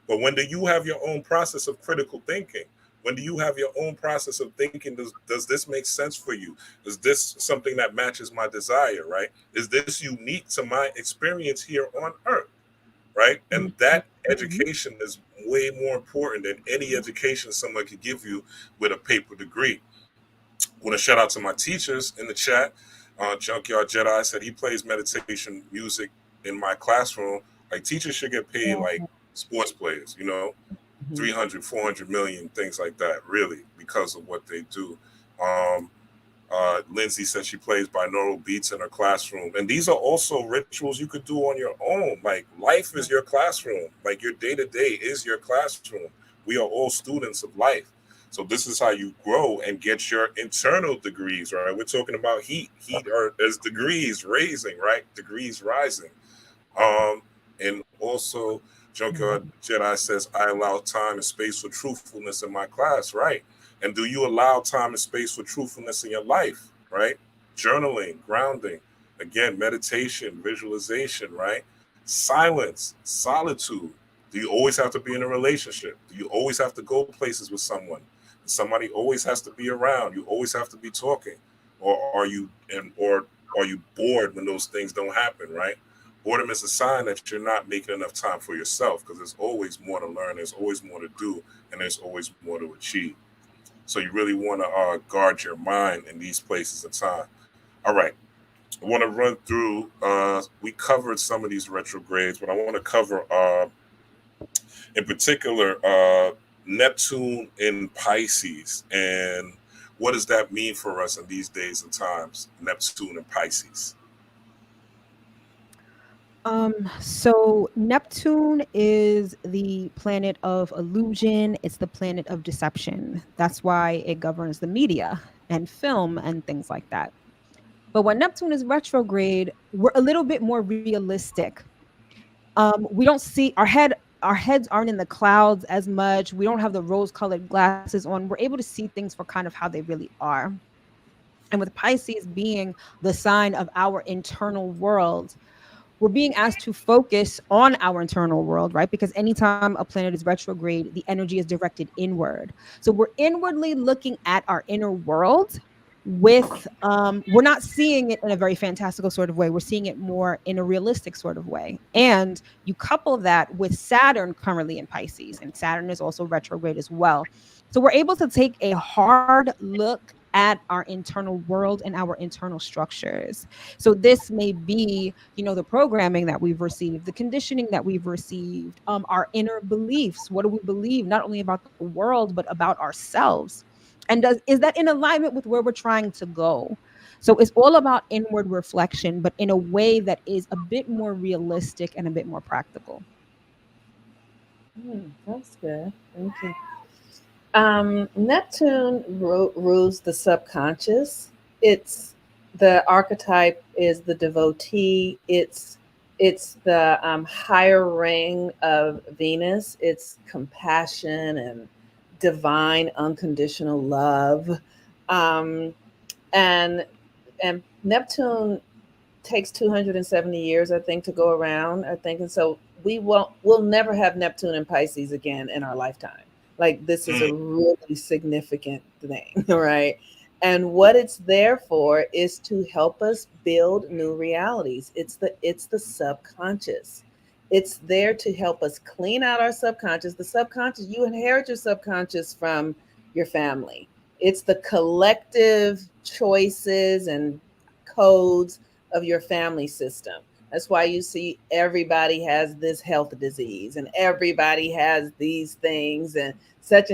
C: But when do you have your own process of critical thinking? When do you have your own process of thinking? Does this make sense for you? Is this something that matches my desire, right? Is this unique to my experience here on earth, right? And
E: Mhm.
C: that education is way more important than any education someone could give you with a paper degree. I want to shout out to my teachers in the chat. Junkyard Jedi said he plays meditation music in my classroom. Like, teachers should get paid like sports players, 300, 400 million, things like that, really, because of what they do. Um, Lindsay says she plays binaural beats in her classroom. And these are also rituals you could do on your own. Like, life is your classroom. Like, your day to day is your classroom. We are all students of life. So this is how you grow and get your internal degrees, right? We're talking about heat. Heat are as degrees raising, right? Degrees rising. Um, and also, Junkyard Jedi says, I allow time and space for truthfulness in my class, right? And do you allow time and space for truthfulness in your life, right? Journaling, grounding, again, meditation, visualization, right? Silence, solitude. Do you always have to be in a relationship? Do you always have to go places with someone? Somebody always has to be around. You always have to be talking. Or are you bored when those things don't happen, right? Boredom is a sign that you're not making enough time for yourself, because there's always more to learn, there's always more to do, and there's always more to achieve. So you really want to guard your mind in these places of time. All right. I want to run through, we covered some of these retrogrades, but I want to cover, in particular, Neptune in Pisces. And what does that mean for us in these days and times? Neptune and Pisces.
D: So Neptune is the planet of illusion. It's the planet of deception. That's why it governs the media and film and things like that. But when Neptune is retrograde, we're a little bit more realistic. We don't see our heads aren't in the clouds as much. We don't have the rose-colored glasses on. We're able to see things for kind of how they really are. And with Pisces being the sign of our internal world, we're being asked to focus on our internal world, right? Because anytime a planet is retrograde, the energy is directed inward. So we're inwardly looking at our inner world with we're not seeing it in a very fantastical sort of way. We're seeing it more in a realistic sort of way. And you couple that with Saturn currently in Pisces, and Saturn is also retrograde as well. So we're able to take a hard look at our internal world and our internal structures. So this may be, the programming that we've received, the conditioning that we've received, our inner beliefs. What do we believe, not only about the world, but about ourselves? And is that in alignment with where we're trying to go? So it's all about inward reflection, but in a way that is a bit more realistic and a bit more practical.
E: That's good. Thank you. Neptune rules the subconscious. It's the archetype is the devotee. It's the higher ring of Venus. It's compassion and divine unconditional love, um, and and Neptune takes 270 years, I think, to go around. I think, and so we'll never have Neptune and Pisces again in our lifetime. Like this is a
C: Mm.
E: really significant thing, right? And what it's there for is to help us build new realities. It's the subconscious. It's there to help us clean out our subconscious. The subconscious, you inherit your subconscious from your family. It's the collective choices and codes of your family system. That's why you see everybody has this health disease and everybody has these things and such.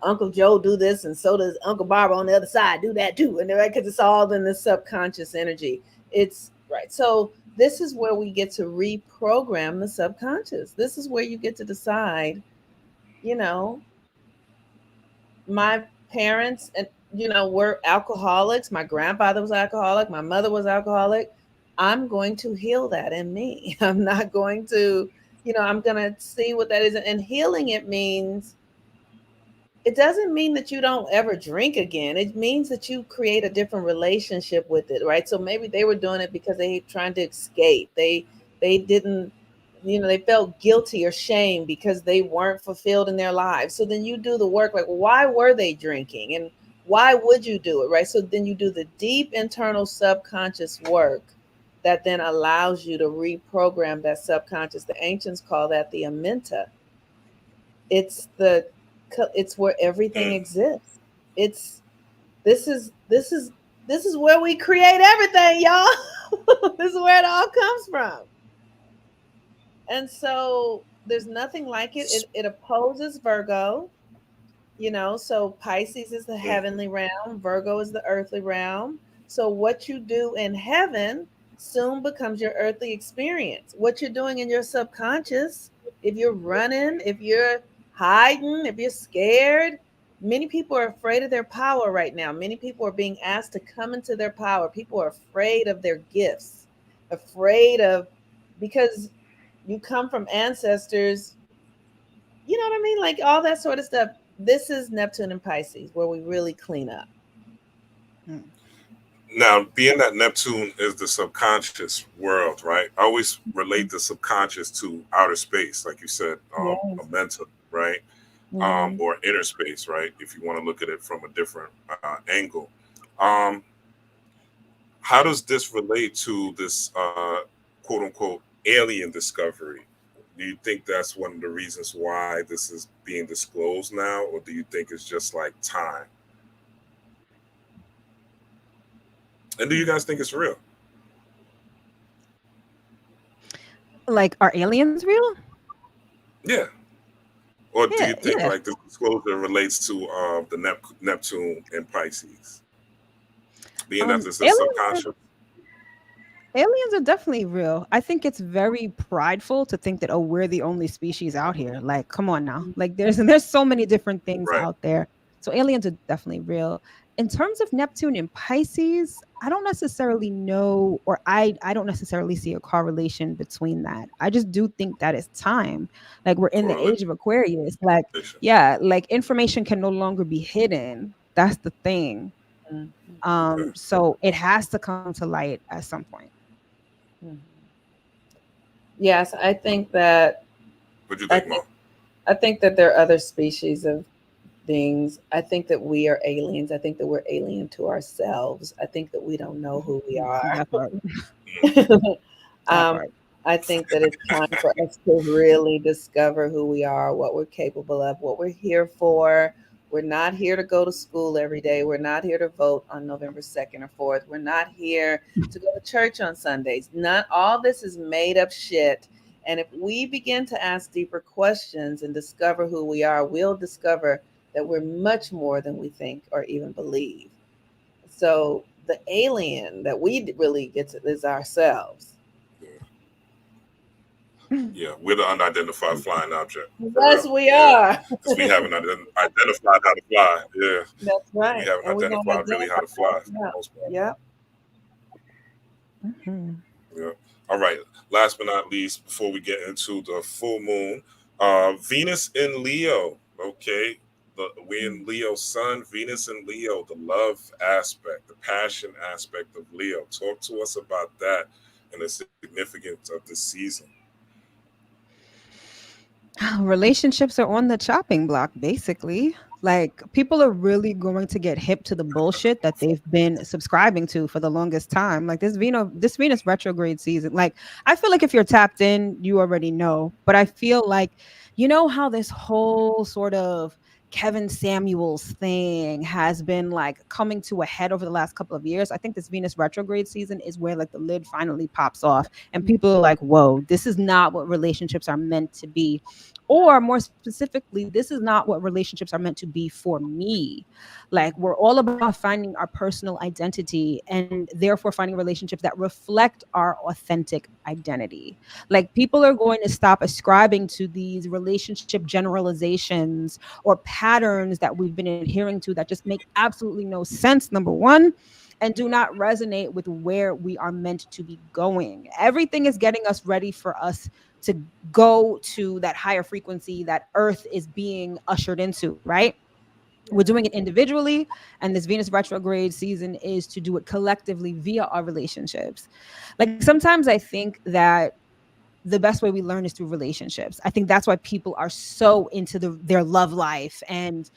E: Uncle Joe do this and so does Uncle Barbara on the other side do that too. And right, because it's all in the subconscious energy. It's right. So this is where we get to reprogram the subconscious. This is where you get to decide, you know, my parents and were alcoholics. My grandfather was alcoholic, my mother was alcoholic. I'm going to heal that in me. I'm not going to, I'm going to see what that is. And healing it means, it doesn't mean that you don't ever drink again. It means that you create a different relationship with it, right? So maybe they were doing it because they trying to escape. They didn't, they felt guilty or shame because they weren't fulfilled in their lives. So then you do the work, like why were they drinking and why would you do it, right? So then you do the deep internal subconscious work that then allows you to reprogram that subconscious. The ancients call that the amenta. It's the it's where everything
C: Mm.
E: exists. It's this is where we create everything, y'all. This is where it all comes from. And so there's nothing like it. It opposes Virgo. So Pisces is the
C: Mm.
E: heavenly realm, Virgo is the earthly realm. So what you do in heaven soon becomes your earthly experience. What you're doing in your subconscious, if you're running, if you're hiding, if you're scared, many people are afraid of their power right now. Many people are being asked to come into their power. People are afraid of their gifts, afraid of, because you come from ancestors, you know what I mean? Like all that sort of stuff. This is Neptune and Pisces where we really clean up.
D: Hmm.
C: Now, being that Neptune is the subconscious world, right? I always relate the subconscious to outer space, like you said, a
E: Yes.
C: mental, right?
E: Mm-hmm.
C: Or inner space, right? If you want to look at it from a different angle. Um, how does this relate to this quote unquote alien discovery? Do you think that's one of the reasons why this is being disclosed now, or do you think it's just like time? And do you guys think it's real?
D: Like, are aliens real?
C: Yeah. Or do
D: Yeah,
C: you think
D: yeah.
C: like this disclosure relates to the Neptune and Pisces, being that this is
D: Aliens are
C: subconscious?
D: aliens are definitely real. I think it's very prideful to think that, oh, we're the only species out here. Like, come on now. Like there's so many different things
C: Right.
D: out there. So aliens are definitely real. In terms of Neptune and Pisces, I don't necessarily know, or I don't necessarily see a correlation between that. I just do think that it's time. Like we're in the
C: Correlation.
D: age of Aquarius. Like, yeah, like information can no longer be hidden. That's the thing.
C: Okay.
D: So it has to come to light at some point.
E: Mm-hmm. Yes,
C: What do you
E: I
C: think, Mom?
E: think I think that there are other species of beings. I think that we are aliens. I think that we're alien to ourselves. I think that we don't know who we
D: That part.
E: are.
D: That
E: um,
D: part.
E: I think that it's time for us to really discover who we are, what we're capable of, what we're here for. We're not here to go to school every day. We're not here to vote on November 2nd or 4th. We're not here to go to church on Sundays. Not all this is made up shit. And if we begin to ask deeper questions and discover who we are, we'll discover that we're much more than we think or even believe. So the alien that we really get to is ourselves.
C: Yeah, we're the unidentified flying object for
E: Yes,
C: real.
E: we
C: Yeah,
E: are.
C: because we haven't identified how to fly. Yeah,
E: That's
C: we
E: right.
C: haven't
E: And we don't
C: identified really how
E: identify
C: to fly for the
E: ourselves.
C: most part.
E: Yep.
D: Mhm.
C: Yeah. All right. Last but not least, before we get into the full moon, Venus in Leo. Okay. We in Leo sun, Venus in Leo, the love aspect, the passion aspect of Leo. Talk to us about that and the significance of this season.
D: Relationships are on the chopping block, basically. Like people are really going to get hip to the bullshit that they've been subscribing to for the longest time. Like this Venus retrograde season. Like I feel like if you're tapped in, you already know. But I feel like you know how this whole sort of Kevin Samuels thing has been like coming to a head over the last couple of years. I think this Venus retrograde season is where like the lid finally pops off and people are like, whoa, this is not what relationships are meant to be. Or more specifically, this is not what relationships are meant to be for me. Like, we're all about finding our personal identity and therefore finding relationships that reflect our authentic identity. Like, people are going to stop ascribing to these relationship generalizations or patterns that we've been adhering to that just make absolutely no sense, number one, and do not resonate with where we are meant to be going. Everything is getting us ready for us to go to that higher frequency that Earth is being ushered into, right? We're doing it individually, and this Venus retrograde season is to do it collectively via our relationships. Like sometimes I think that the best way we learn is through relationships. I think that's why people are so into their love life and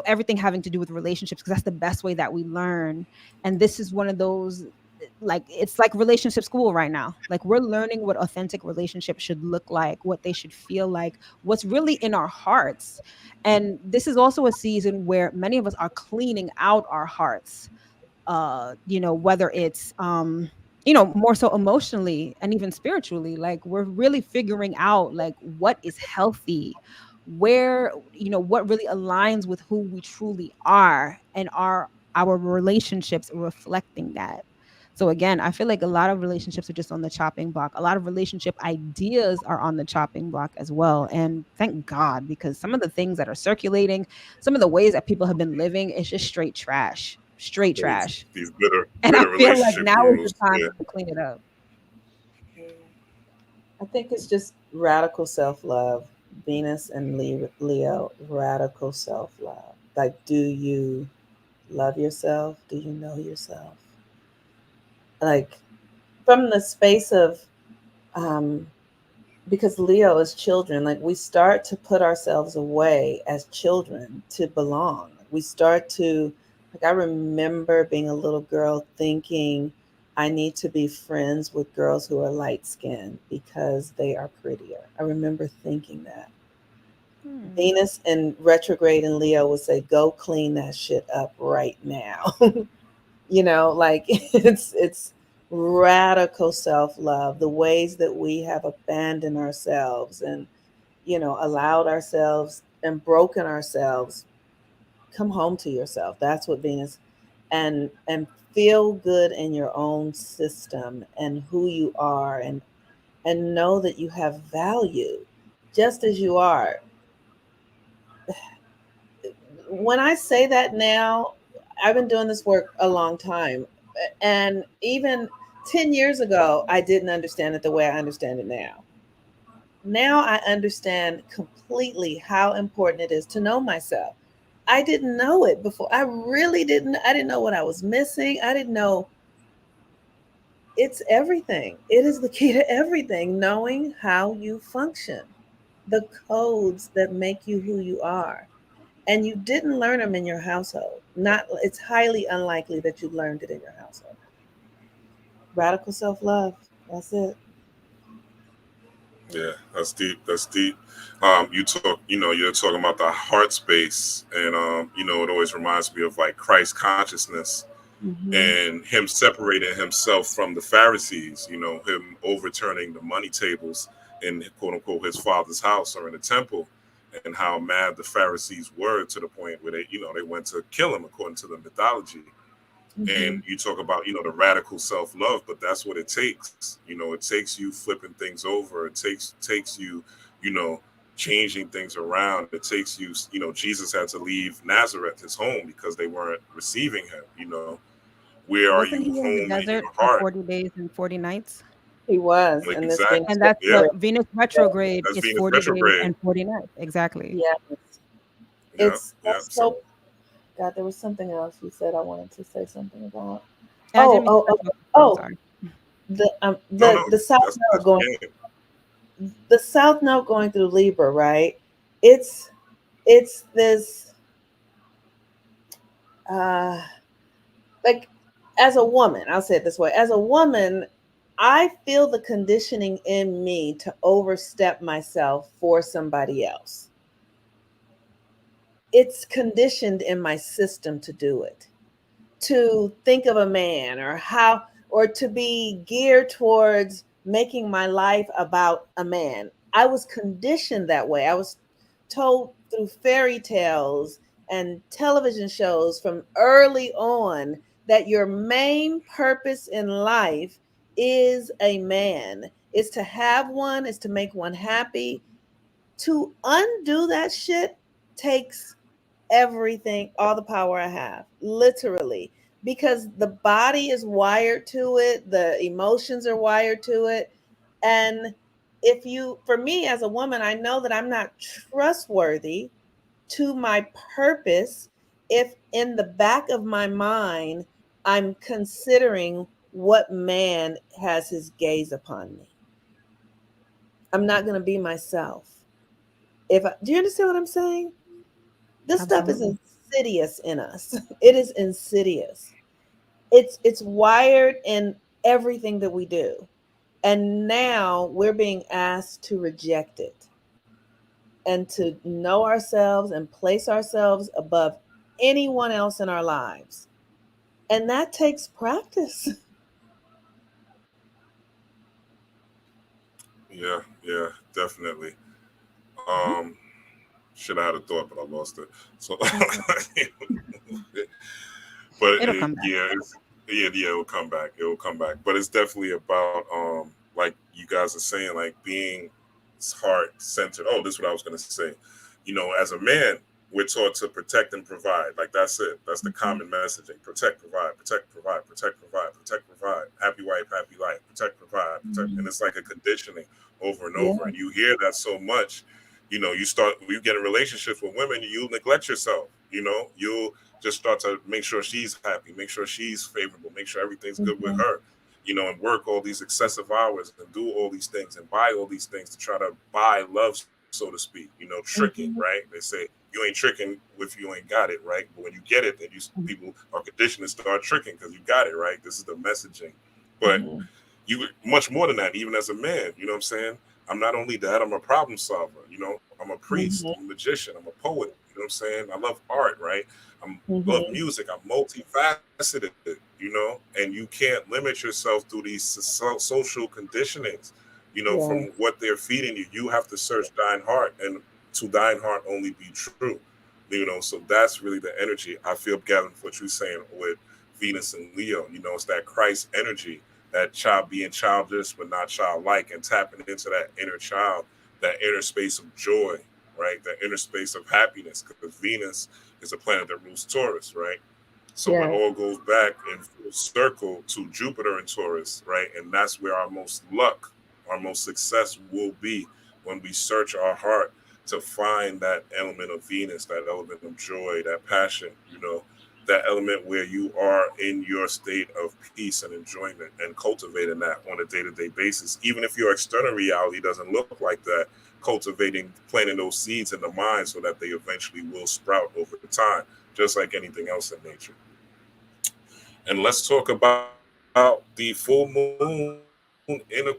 D: everything having to do with relationships because that's the best way that we learn. And this is one of those like it's like relationship school right now. Like we're learning what authentic relationships should look like, what they should feel like, what's really in our hearts. And this is also a season where many of us are cleaning out our hearts, whether it's more so emotionally and even spiritually. Like we're really figuring out like what is healthy, where what really aligns with who we truly are, and are our relationships reflecting that. So again, I feel like a lot of relationships are just on the chopping block. A lot of relationship ideas are on the chopping block as well. And thank God, because some of the things that are circulating, some of the ways that people have been living, is just straight trash. Straight trash.
C: These bitter,
D: And I
C: bitter
D: feel like
C: relationship
D: now is the
C: gurus.
D: time
C: Yeah.
D: to clean it up.
E: I think it's just radical self love. Venus and Leo, radical self love. Like, do you love yourself? Do you know yourself? Like, from the space of, um, because Leo is children, like, we start to put ourselves away as children to belong. We start to, like, I remember being a little girl thinking, I need to be friends with girls who are light skinned because they are prettier. I remember thinking that.
D: Hmm.
E: Venus in retrograde in Leo would say, go clean that shit up right now. Like it's radical self-love, the ways that we have abandoned ourselves and allowed ourselves and broken ourselves. Come home to yourself. That's what Venus, and feel good in your own system and who you are, and know that you have value just as you are. When I say that now, I've been doing this work a long time. And even 10 years ago, I didn't understand it the way I understand it now. Now I understand completely how important it is to know myself. I didn't know it before. I really didn't. I didn't know what I was missing. I didn't know. It's everything. It is the key to everything, knowing how you function, the codes that make you who you are. and you didn't learn them in your household. Not, it's highly unlikely that you learned it in your household. Radical self-love. That's it.
C: Yeah, that's deep. That's deep. You're talking about the heart space, and it always reminds me of like Christ consciousness
E: Hmm.
C: and him separating himself from the Pharisees. Him overturning the money tables in quote unquote his father's house or in the temple, and how mad the Pharisees were to the point where they went to kill him according to the mythology. And
E: Hmm.
C: you talk about the radical self-love, but that's what it takes. It takes you flipping things over. It takes you you know changing things around. It takes you. Jesus had to leave Nazareth, his home, because they weren't receiving him. Where are
D: Wasn't
C: you
D: he in the
C: home in
D: desert
C: your
D: for
C: heart?
D: 40 days and 40 nights?
E: He was,
C: Like,
E: and this Venus
C: exactly.
D: And that's
C: Yeah,
D: the
E: retrograde.
D: Venus retrograde
C: that's
D: is
C: Venus
D: 40 days
C: retrograde.
D: and 40 nights. Exactly.
E: Yes,
C: Yeah,
E: it's
C: yeah.
E: so.
C: So
E: God, there was something else you said I wanted to say something about.
D: And I didn't
E: Oh,
D: mean to
E: oh,
D: cut
E: oh,
D: you off. I'm
E: oh,
D: sorry.
C: no, no,
E: the South Node
C: that's
E: going,
C: the game.
E: the South Node going through Libra, right? It's it's this uh like, as a woman, I'll say it this way. As a woman, I feel the conditioning in me to overstep myself for somebody else. It's conditioned in my system to do it, to think of a man, or how, or to be geared towards making my life about a man. I was conditioned that way. I was told through fairy tales and television shows from early on that your main purpose in life is a man. Is to have one, is to make one happy. To undo that shit takes everything, all the power I have, literally, because the body is wired to it, the emotions are wired to it. And if you, for me as a woman, I know that I'm not trustworthy to my purpose if in the back of my mind I'm considering what man has his gaze upon me. I'm not going to be myself. If I, do you understand what I'm saying? This stuff is
D: Absolutely.
E: insidious in us. It is insidious. It's wired in everything that we do. And now we're being asked to reject it and to know ourselves and place ourselves above anyone else in our lives. And that takes practice.
C: Yeah, yeah, definitely. Um, should have had a thought, but I lost it. So,
D: That's okay.
C: but
D: It'll come back.
C: yeah, it will come back. It will come back. But it's definitely about like you guys are saying, like being heart centered. Oh, this is what I was gonna say. As a man, we're taught to protect and provide. Like that's it. That's the
D: Mhm.
C: common messaging: protect, provide, protect, provide, protect, provide, protect, provide. Happy wife, happy life. Protect, provide, protect, and
E: Mhm.
C: it's like a conditioning over and
E: Yeah.
C: over. And you hear that so much. You get in relationships with women, you neglect yourself. You'll just start to make sure she's happy, make sure she's favorable, make sure everything's good with
E: Mhm.
C: her, and work all these excessive hours and do all these things and buy all these things to try to buy love, so to speak, tricking, right?
E: Mhm.
C: They say you ain't tricking if you ain't got it, right? But when you get it, then people are conditioned to start tricking because you got it, right? This is the messaging. But
E: Mhm.
C: you much more than that, even as a man, you know what I'm saying? I'm not only that, I'm a problem solver, I'm a priest, I'm
E: Mhm.
C: a magician, I'm a poet, you know what I'm saying? I love art, right? I love
E: Mhm.
C: music, I'm multifaceted, and you can't limit yourself through these social conditionings, from
E: Yes.
C: what they're feeding you. You have to search thine heart, and to thine heart only be true. So that's really the energy I feel, Gavin, what you're saying with Venus and Leo. It's that Christ energy, that child being childish but not childlike, and tapping into that inner child, that inner space of joy, right? That inner space of happiness, because Venus is a planet that rules Taurus, right? So it
E: Yes.
C: all goes back in full circle to Jupiter and Taurus, right? And that's where our most luck, our most success will be, when we search our heart to find that element of Venus, that element of joy, that passion, that element where you are in your state of peace and enjoyment, and cultivating that on a day to day basis. Even if your external reality doesn't look like that, cultivating, planting those seeds in the mind so that they eventually will sprout over time, just like anything else in nature. And let's talk about the full moon the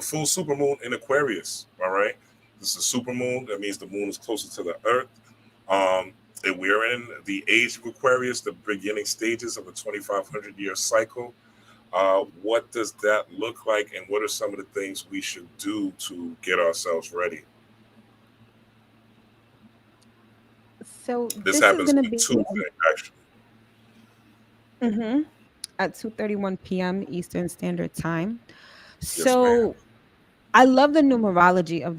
C: full supermoon in Aquarius. All right, this is a supermoon. That means the moon is closer to the Earth. Um, and we're in the age of Aquarius, the beginning stages of a 2,500-year cycle. What does that look like, and what are some of the things we should do to get ourselves ready?
D: So
C: This
D: this is
C: happens
D: going to
C: on
D: be
C: Tuesday, actually.
D: mhm, at 2:31 p.m. Eastern Standard Time.
C: Yes, ma'am.
D: So I love the numerology of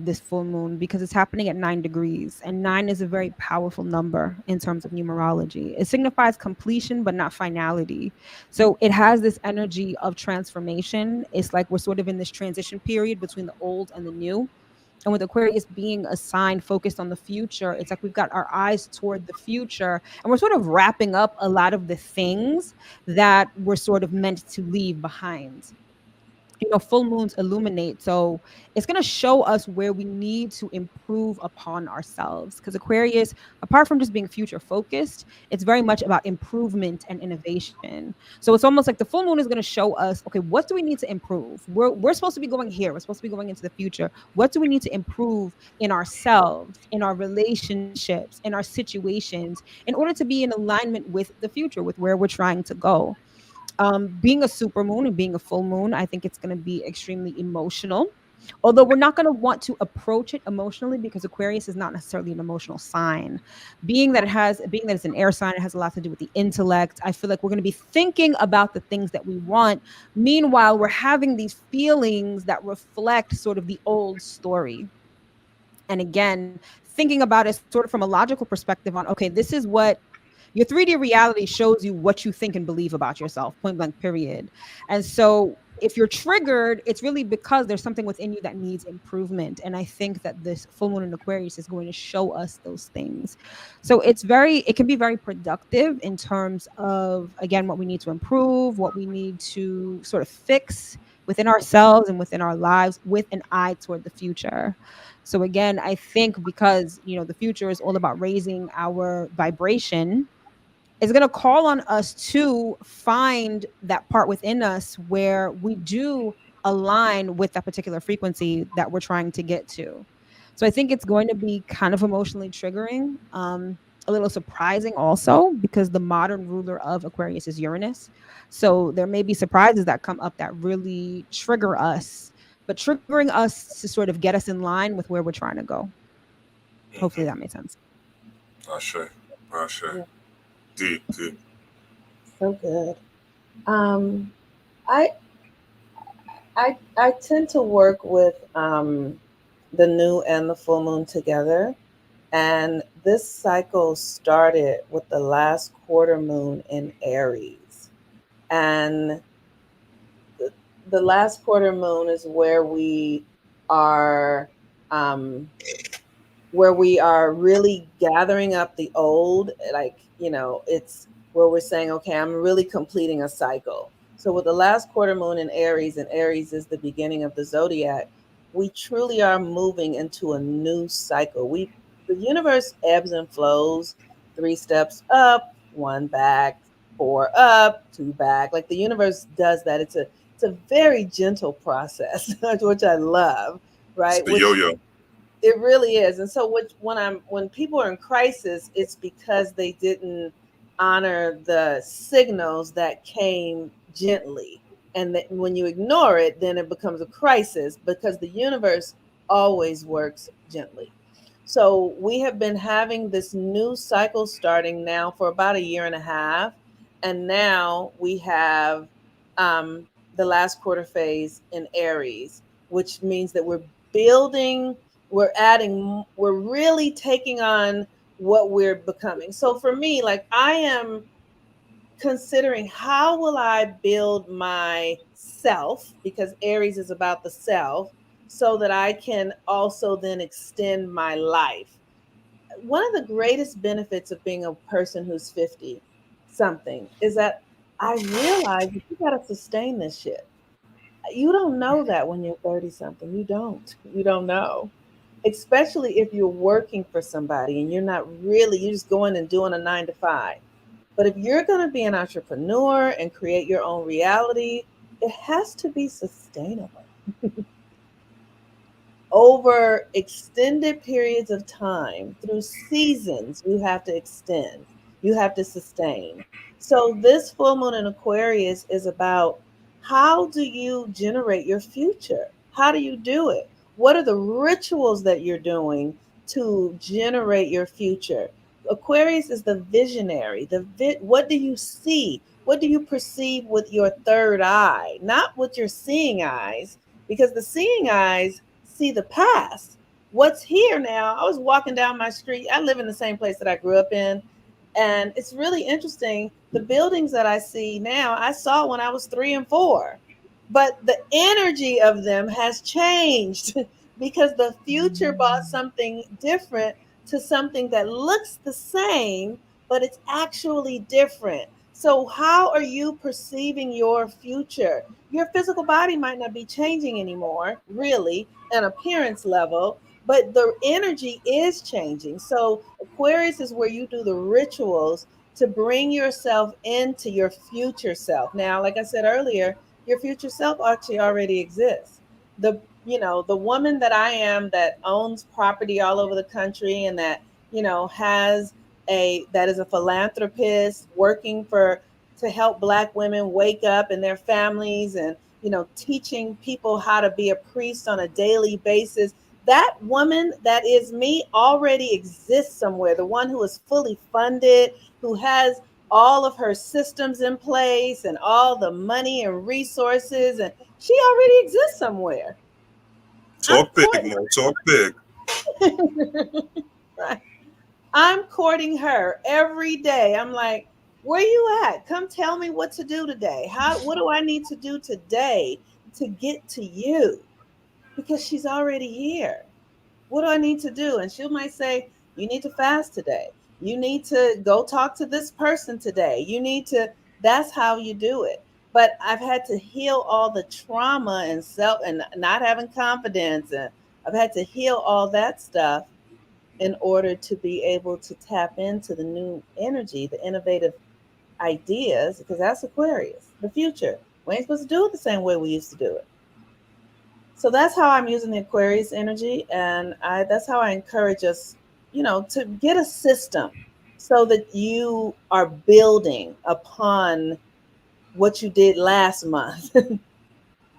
D: this full moon because it's happening at 9 degrees, and 9 is a very powerful number in terms of numerology. It signifies completion, but not finality. So it has this energy of transformation. It's like we're sort of in this transition period between the old and the new. And with Aquarius being a sign focused on the future, it's like we've got our eyes toward the future and we're sort of wrapping up a lot of the things that we're sort of meant to leave behind. Full moons illuminate, so it's going to show us where we need to improve upon ourselves, because Aquarius, apart from just being future focused, it's very much about improvement and innovation. So it's almost like the full moon is going to show us, okay, what do we need to improve? We're supposed to be going here, we're supposed to be going into the future. What do we need to improve in ourselves, in our relationships, in our situations, in order to be in alignment with the future, with where we're trying to go? Being a super moon and being a full moon, I think it's going to be extremely emotional. Although we're not going to want to approach it emotionally, because Aquarius is not necessarily an emotional sign. Being that it's an air sign, it has a lot to do with the intellect. I feel like we're going to be thinking about the things that we want. Meanwhile, we're having these feelings that reflect sort of the old story. And again, thinking about it sort of from a logical perspective on, okay, this is what your 3D reality shows you, what you think and believe about yourself, point blank, period. And so if you're triggered, it's really because there's something within you that needs improvement. And I think that this full moon in Aquarius is going to show us those things. So it can be very productive in terms of, again, what we need to improve, what we need to sort of fix within ourselves and within our lives, with an eye toward the future. So again, I think because, the future is all about raising our vibration, is going to call on us to find that part within us where we do align with that particular frequency that we're trying to get to. So I think it's going to be kind of emotionally triggering, a little surprising also, because the modern ruler of Aquarius is Uranus. So there may be surprises that come up that really trigger us, but triggering us to sort of get us in line with where we're trying to go. Hopefully that
C: Mm-hmm.
D: made sense.
C: Ashe. Ashe.
E: Yeah,
C: Deep, deep.
E: so good. Um, I I tend to work with the new and the full moon together, and this cycle started with the last quarter moon in Aries, and the, the last quarter moon is are um, where we are really gathering up the old, like, it's where we're saying, okay, I'm really completing a cycle. So with the last quarter moon in Aries, and Aries is the beginning of the zodiac, we truly are moving into a new cycle. The universe ebbs and flows, 3 steps up, one back, four up, two back. Like, the universe does that. It's a very gentle process, which I love,
C: It's
E: right?
C: the
E: Which
C: yo-yo.
E: it really is. And so when people are in crisis, it's because they didn't honor the signals that came gently. And that when you ignore it, then it becomes a crisis, because the universe always works gently. So we have been having this new cycle starting now for about a year and a half. And now we have the last quarter phase in Aries, which means that building, we're really taking on what we're becoming. So for me, like, I am considering, how will I build myself, because Aries is about the self, so that I can also then extend my life. One of the greatest benefits of being a person who's 50 something is that I realize that you got to sustain this shit. You don't know that when you're 30 something. You don't. You don't know. Especially if you're working for somebody and you're not really, you're just going and doing a 9 to 5. But if you're going to be an entrepreneur and create your own reality, it has to be sustainable over extended periods of time through seasons. You have to extend, you have to sustain. So this full moon in Aquarius is about, how do you generate your future? How do you do it? What are the rituals that you're doing to generate your future? Aquarius is the visionary. What do you see? What do you perceive with your third eye, not with your seeing eyes? Because the seeing eyes see the past. What's here now? I was walking down my street. I live in the same place that I grew up in. And it's really interesting. The buildings that I see now, I saw when I was 3 and 4. But the energy of them has changed because the future brought something different to something that looks the same, but it's actually different. So, how are you perceiving your future? Your physical body might not be changing anymore, really, an appearance level, but the energy is changing. So Aquarius is where you do the rituals to bring yourself into your future self. Now, like I said earlier, your future self actually already exists. The woman that I am, that owns property all over the country, and that has a that is a philanthropist working for to help Black women wake up and their families, and teaching people how to be a priest on a daily basis. That woman, that is me, already exists somewhere. The one who is fully funded, who has all of her systems in place and all the money and resources, and she already exists somewhere. I'm
C: Talk big, Mo. Talk big.
E: right. I'm courting her every day. I'm like, where you at? Come tell me what to do today. What do I need to do today to get to you? Because she's already here. What do I need to do? And she might say, you need to fast today. You need to go talk to this person today. You need to, that's how you do it. But I've had to heal all the trauma and self and not having confidence. And I've had to heal all that stuff in order to be able to tap into the new energy, the innovative ideas, because that's Aquarius, the future. We ain't supposed to do it the same way we used to do it. So that's how I'm using the Aquarius energy, and that's how I encourage us, to get a system so that you are building upon what you did last month,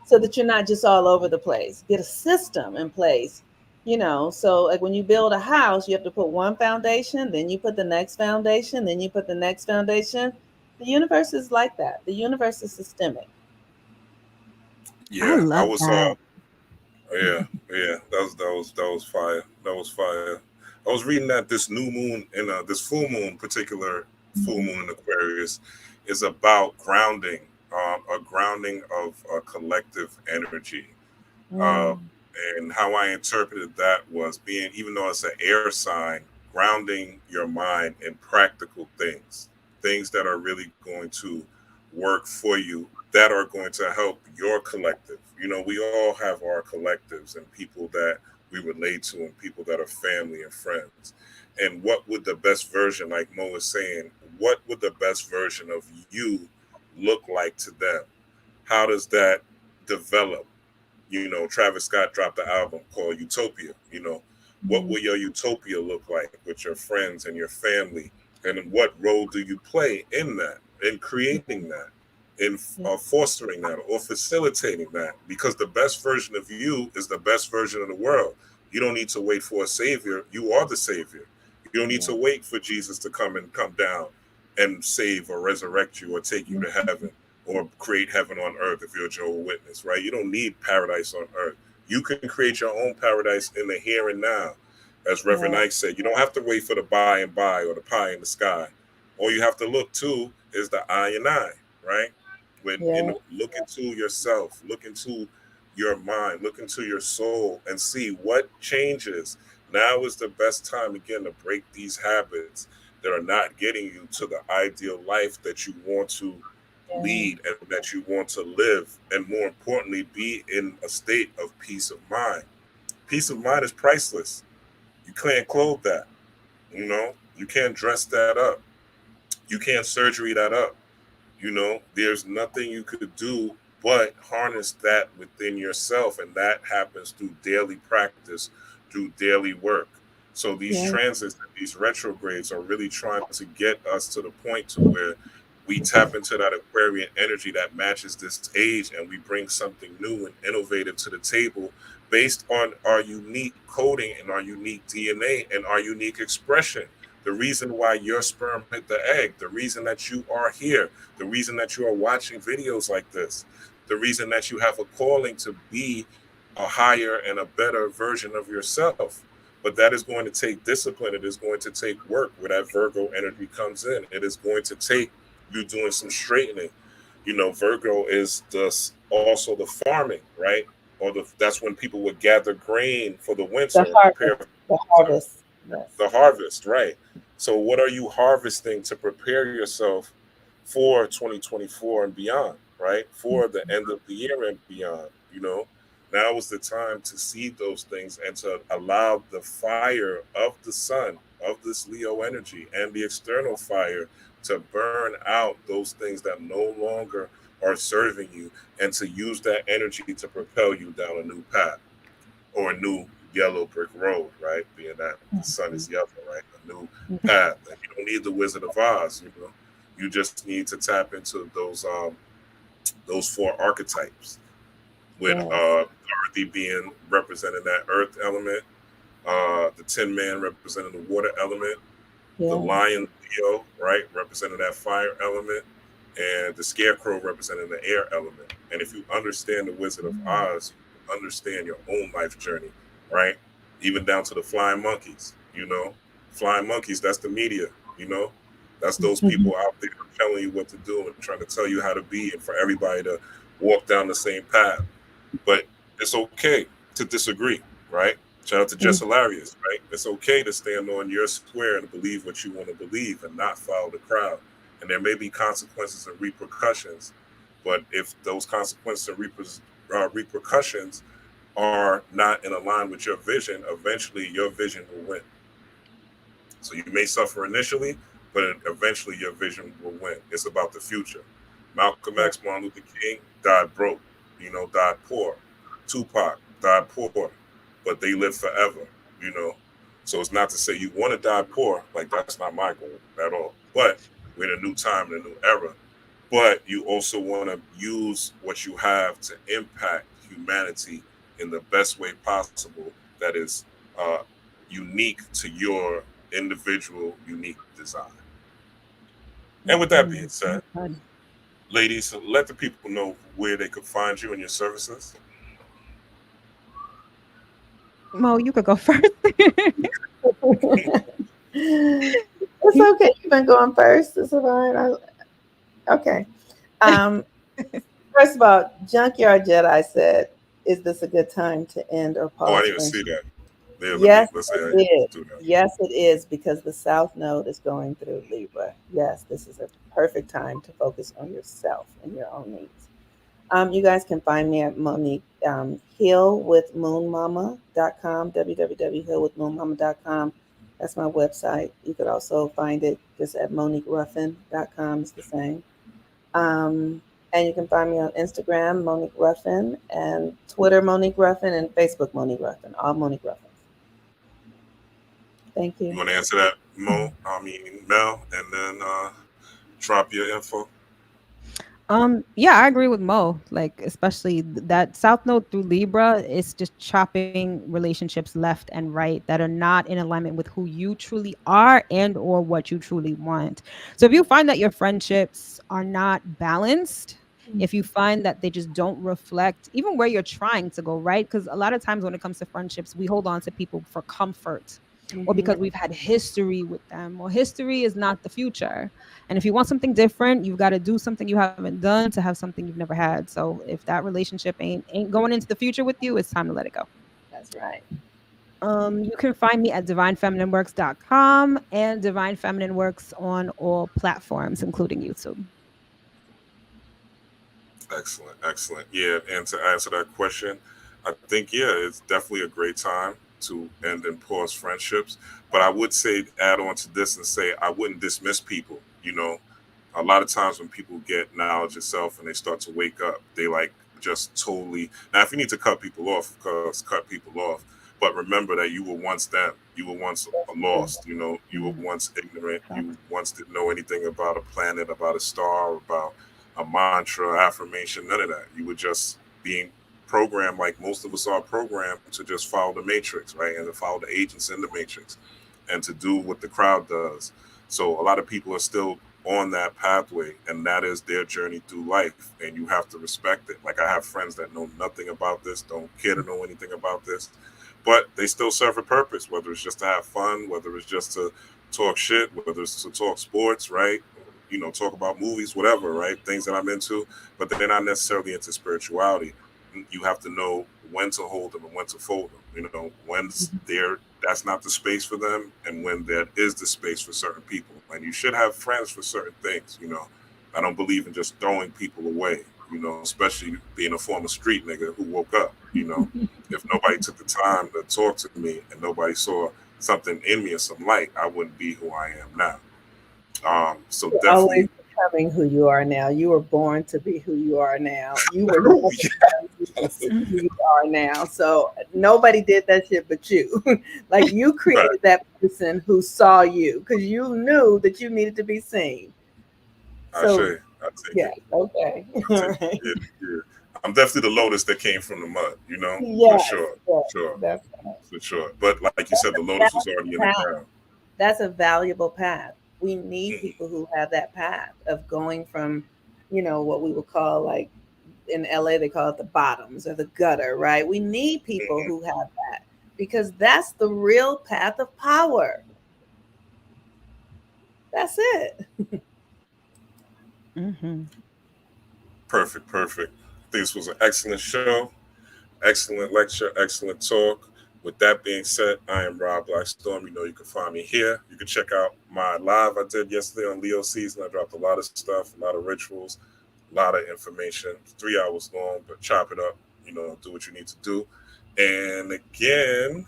E: so that you're not just all over the place. Get a system in place, So like when you build a house, you have to put one foundation, then you put the next foundation, then you put the next foundation. The universe is like that. The universe is systemic.
D: I
C: Yeah, I
D: love
C: was
D: that.
C: yeah, yeah. That was fire. That was fire. I was reading that this new moon and this full moon, particular full
D: Mhm.
C: moon in Aquarius, is about grounding, a grounding of a collective energy. Uh,
E: Mm,
C: and how I interpreted that was being, even though it's an air sign, grounding your mind in practical things, things that are really going to work for you, that are going to help your collective. We all have our collectives and people that we relate to and people that are family and friends. And what would the best version, like Mo was saying, what would the best version of you look like to them? How does that develop? Travis Scott dropped the album called Utopia. What
E: mhm,
C: will your utopia look like with your friends and your family? And what role do you play in that, in creating that, in
E: yeah,
C: fostering that, or facilitating that? Because the best version of you is the best version of the world. You don't need to wait for a savior. You are the savior. You don't need
E: yeah,
C: to wait for Jesus to come down and save or resurrect you or take you to
E: mhm,
C: heaven or create heaven on earth if you're a Jehovah's Witness, right? You don't need paradise on earth. You can create your own paradise in the here and now. As Reverend
E: right,
C: Ike said, you don't have to wait for the by and by or the pie in the sky. All you have to look to is the I and I, right?
E: yeah,
C: Look into yourself, look into your mind, look into your soul, and see what changes. Now is the best time again to break these habits that are not getting you to the ideal life that you want to lead and that you want to live, and more importantly, be in a state of peace of mind. Peace of mind is priceless. You can't clothe that, you know, you can't dress that up, you can't surgery that up. You know, there's nothing you could do but harness that within yourself, and that happens through daily practice, through daily work. So these
E: Yeah.
C: transits and these retrogrades are really trying to get us to the point to where we tap into that Aquarian energy that matches this age, and we bring something new and innovative to the table based on our unique coding and our unique DNA and our unique expression. The reason why your sperm hit the egg, the reason that you are here, the reason that you are watching videos like this, the reason that you have a calling to be a higher and a better version of yourself. But that is going to take discipline. It is going to take work where that Virgo energy comes in. It is going to take you doing some straightening. You know, Virgo is also the farming, right? Or that's when people would gather grain for the
E: The
C: winter and prepare
E: harvest.
C: for
E: The
C: the winter.
E: harvest. Yes.
C: The harvest, right? So, what are you harvesting to prepare yourself for 2024 and beyond, right? For the end of the year and beyond, you know? Now is the time to see those things and to allow the fire of the sun, of this Leo energy, and the external fire to burn out those things that no longer are serving you, and to use that energy to propel you down a new path or a new yellow brick road, right? Being that the sun is yellow, right? A new path. And you don't need the Wizard of Oz, you know. You just need to tap into those four archetypes, with
E: Yes.
C: Dorothy being representing that earth element, the Tin Man representing the water element, the
E: Yes.
C: lion Leo, right, representing that fire element, and the scarecrow representing the air element. And if you understand the Wizard of Oz, you understand your own life journey, right? Even down to the flying monkeys, you know. Flying monkeys, that's the media, you know. That's those people out there telling you what to do and trying to tell you how to be, and for everybody to walk down the same path. But it's okay to disagree, right? Shout out to Jess Hilarious, right? It's okay to stand on your square and believe what you want to believe and not follow the crowd. And there may be consequences and repercussions, but if those consequences and repercussions are not in line with your vision, eventually your vision will win. So you may suffer initially, but eventually your vision will win. It's about the future. Malcolm X, Martin Luther King died broke, you know, died poor. Tupac died poor, but they live forever, you know. So it's not to say you want to die poor, like that's not my goal at all. But we're in a new time, in a new era. But you also want to use what you have to impact humanity in the best way possible that is uh, unique to your individual unique design. And with that being said, ladies, let the people know where they could find you and your services.
D: Mo, you could go first.
E: It's okay. You've been going first. It's fine. Okay. Um, First of all, Junkyard Jedi said, "Is this a good time to end or
C: Oh, I
E: pause
C: didn't even see
E: friendship?"
C: that. Yeah,
E: Yes,
C: let's say
E: it
C: I
E: is.
C: do that.
E: Yes, it is because the South Node is going through Libra. Yes, this is a perfect time to focus on yourself and your own needs. You guys can find me at Monique Hill with moonmama.com, www.hillwithmoonmama.com. That's my website. You could also find it just at moniqueruffin.com. It's the same. And you can find me on Instagram, Monique Ruffin, and Twitter, Monique Ruffin, and Facebook, Monique Ruffin. All Monique Ruffins. Thank
C: You
E: you.
C: want to answer that, Mel, and then drop your info?
D: Yeah, I agree with Mo. Like, especially that South Node through Libra is just chopping relationships left and right that are not in alignment with who you truly are and or what you truly want. So if you find that your friendships are not balanced, if you find that they just don't reflect even where you're trying to go, right? Because a lot of times when it comes to friendships, we hold on to people for comfort or
E: Mm-hmm.
D: because we've had history with them. Well, history is not the future. And if you want something different, you've got to do something you haven't done to have something you've never had. So if that relationship ain't going into the future with you, it's time to let it go.
E: That's right.
D: You can find me at divinefeminineworks.com and Divine Feminine Works on all platforms, including YouTube.
C: Excellent, excellent. Yeah, and to answer that question, I think yeah, it's definitely a great time to end and pause friendships. But I would say add on to this and say I wouldn't dismiss people. A lot of times when people get knowledge of self and they start to wake up, they like just totally. Now, if you need to cut people off, of course, cut people off. But remember that you were once them. You were once lost. You were once ignorant. You once didn't know anything about a planet, about a star, about a mantra, affirmation, none of that. You were just being programmed like most of us are programmed to just follow the matrix, right? And to follow the agents in the matrix and to do what the crowd does. So a lot of people are still on that pathway, and that is their journey through life, and you have to respect it. Like I have friends that know nothing about this, don't care to know anything about this, but they still serve a purpose, whether it's just to have fun, whether it's just to talk shit, whether it's to talk sports, right? Talk about movies, whatever, right? Things that I'm into, but they're not necessarily into spirituality. You have to know when to hold them and when to fold them. When's there, that's not the space for them, and when there is the space for certain people. And you should have friends for certain things. I don't believe in just throwing people away. Especially being a former street nigga who woke up. If nobody took the time to talk to me and nobody saw something in me or some light, I wouldn't be who I am now. So
E: You're
C: definitely
E: always becoming who you are now. You were born to be who you are now. You were
C: Ooh,
E: never who you are now. So nobody did that shit but you. Like you
C: right.
E: created that person who saw you because you knew that you needed to be seen. So
C: I take
E: yeah,
C: it.
E: okay.
C: I
E: All
C: take it.
E: right.
C: Yeah, yeah. I'm definitely the lotus that came from the mud, for
E: Yes,
C: sure,
E: yes,
C: sure,
E: that's
C: for sure. But like you said, the lotus was already in the
E: path.
C: ground.
E: That's a valuable path. We need
C: Mhm,
E: people who have that path of going from, what we would call like in LA they call it the bottoms or the gutter, right? We need people
C: mhm.
E: who have that because that's the real path of power. That's it.
D: Hmm.
C: Perfect, perfect. This was an excellent show, excellent lecture, excellent talk. With that being said, I am Rob Blackstorm. You can find me here. You can check out my live I did yesterday on Leo season. I dropped a lot of stuff, a lot of rituals, a lot of information. 3 hours long, but chop it up. Do what you need to do. And again,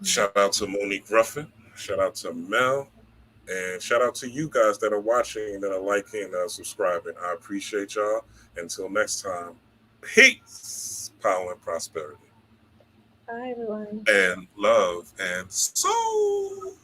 C: shout out to Monique Ruffin. Shout out to Mel. And shout out to you guys that are watching, that are liking, that are subscribing. I appreciate y'all. Until next time, peace, power, and prosperity,
E: Bye, everyone.
C: and love, and soul.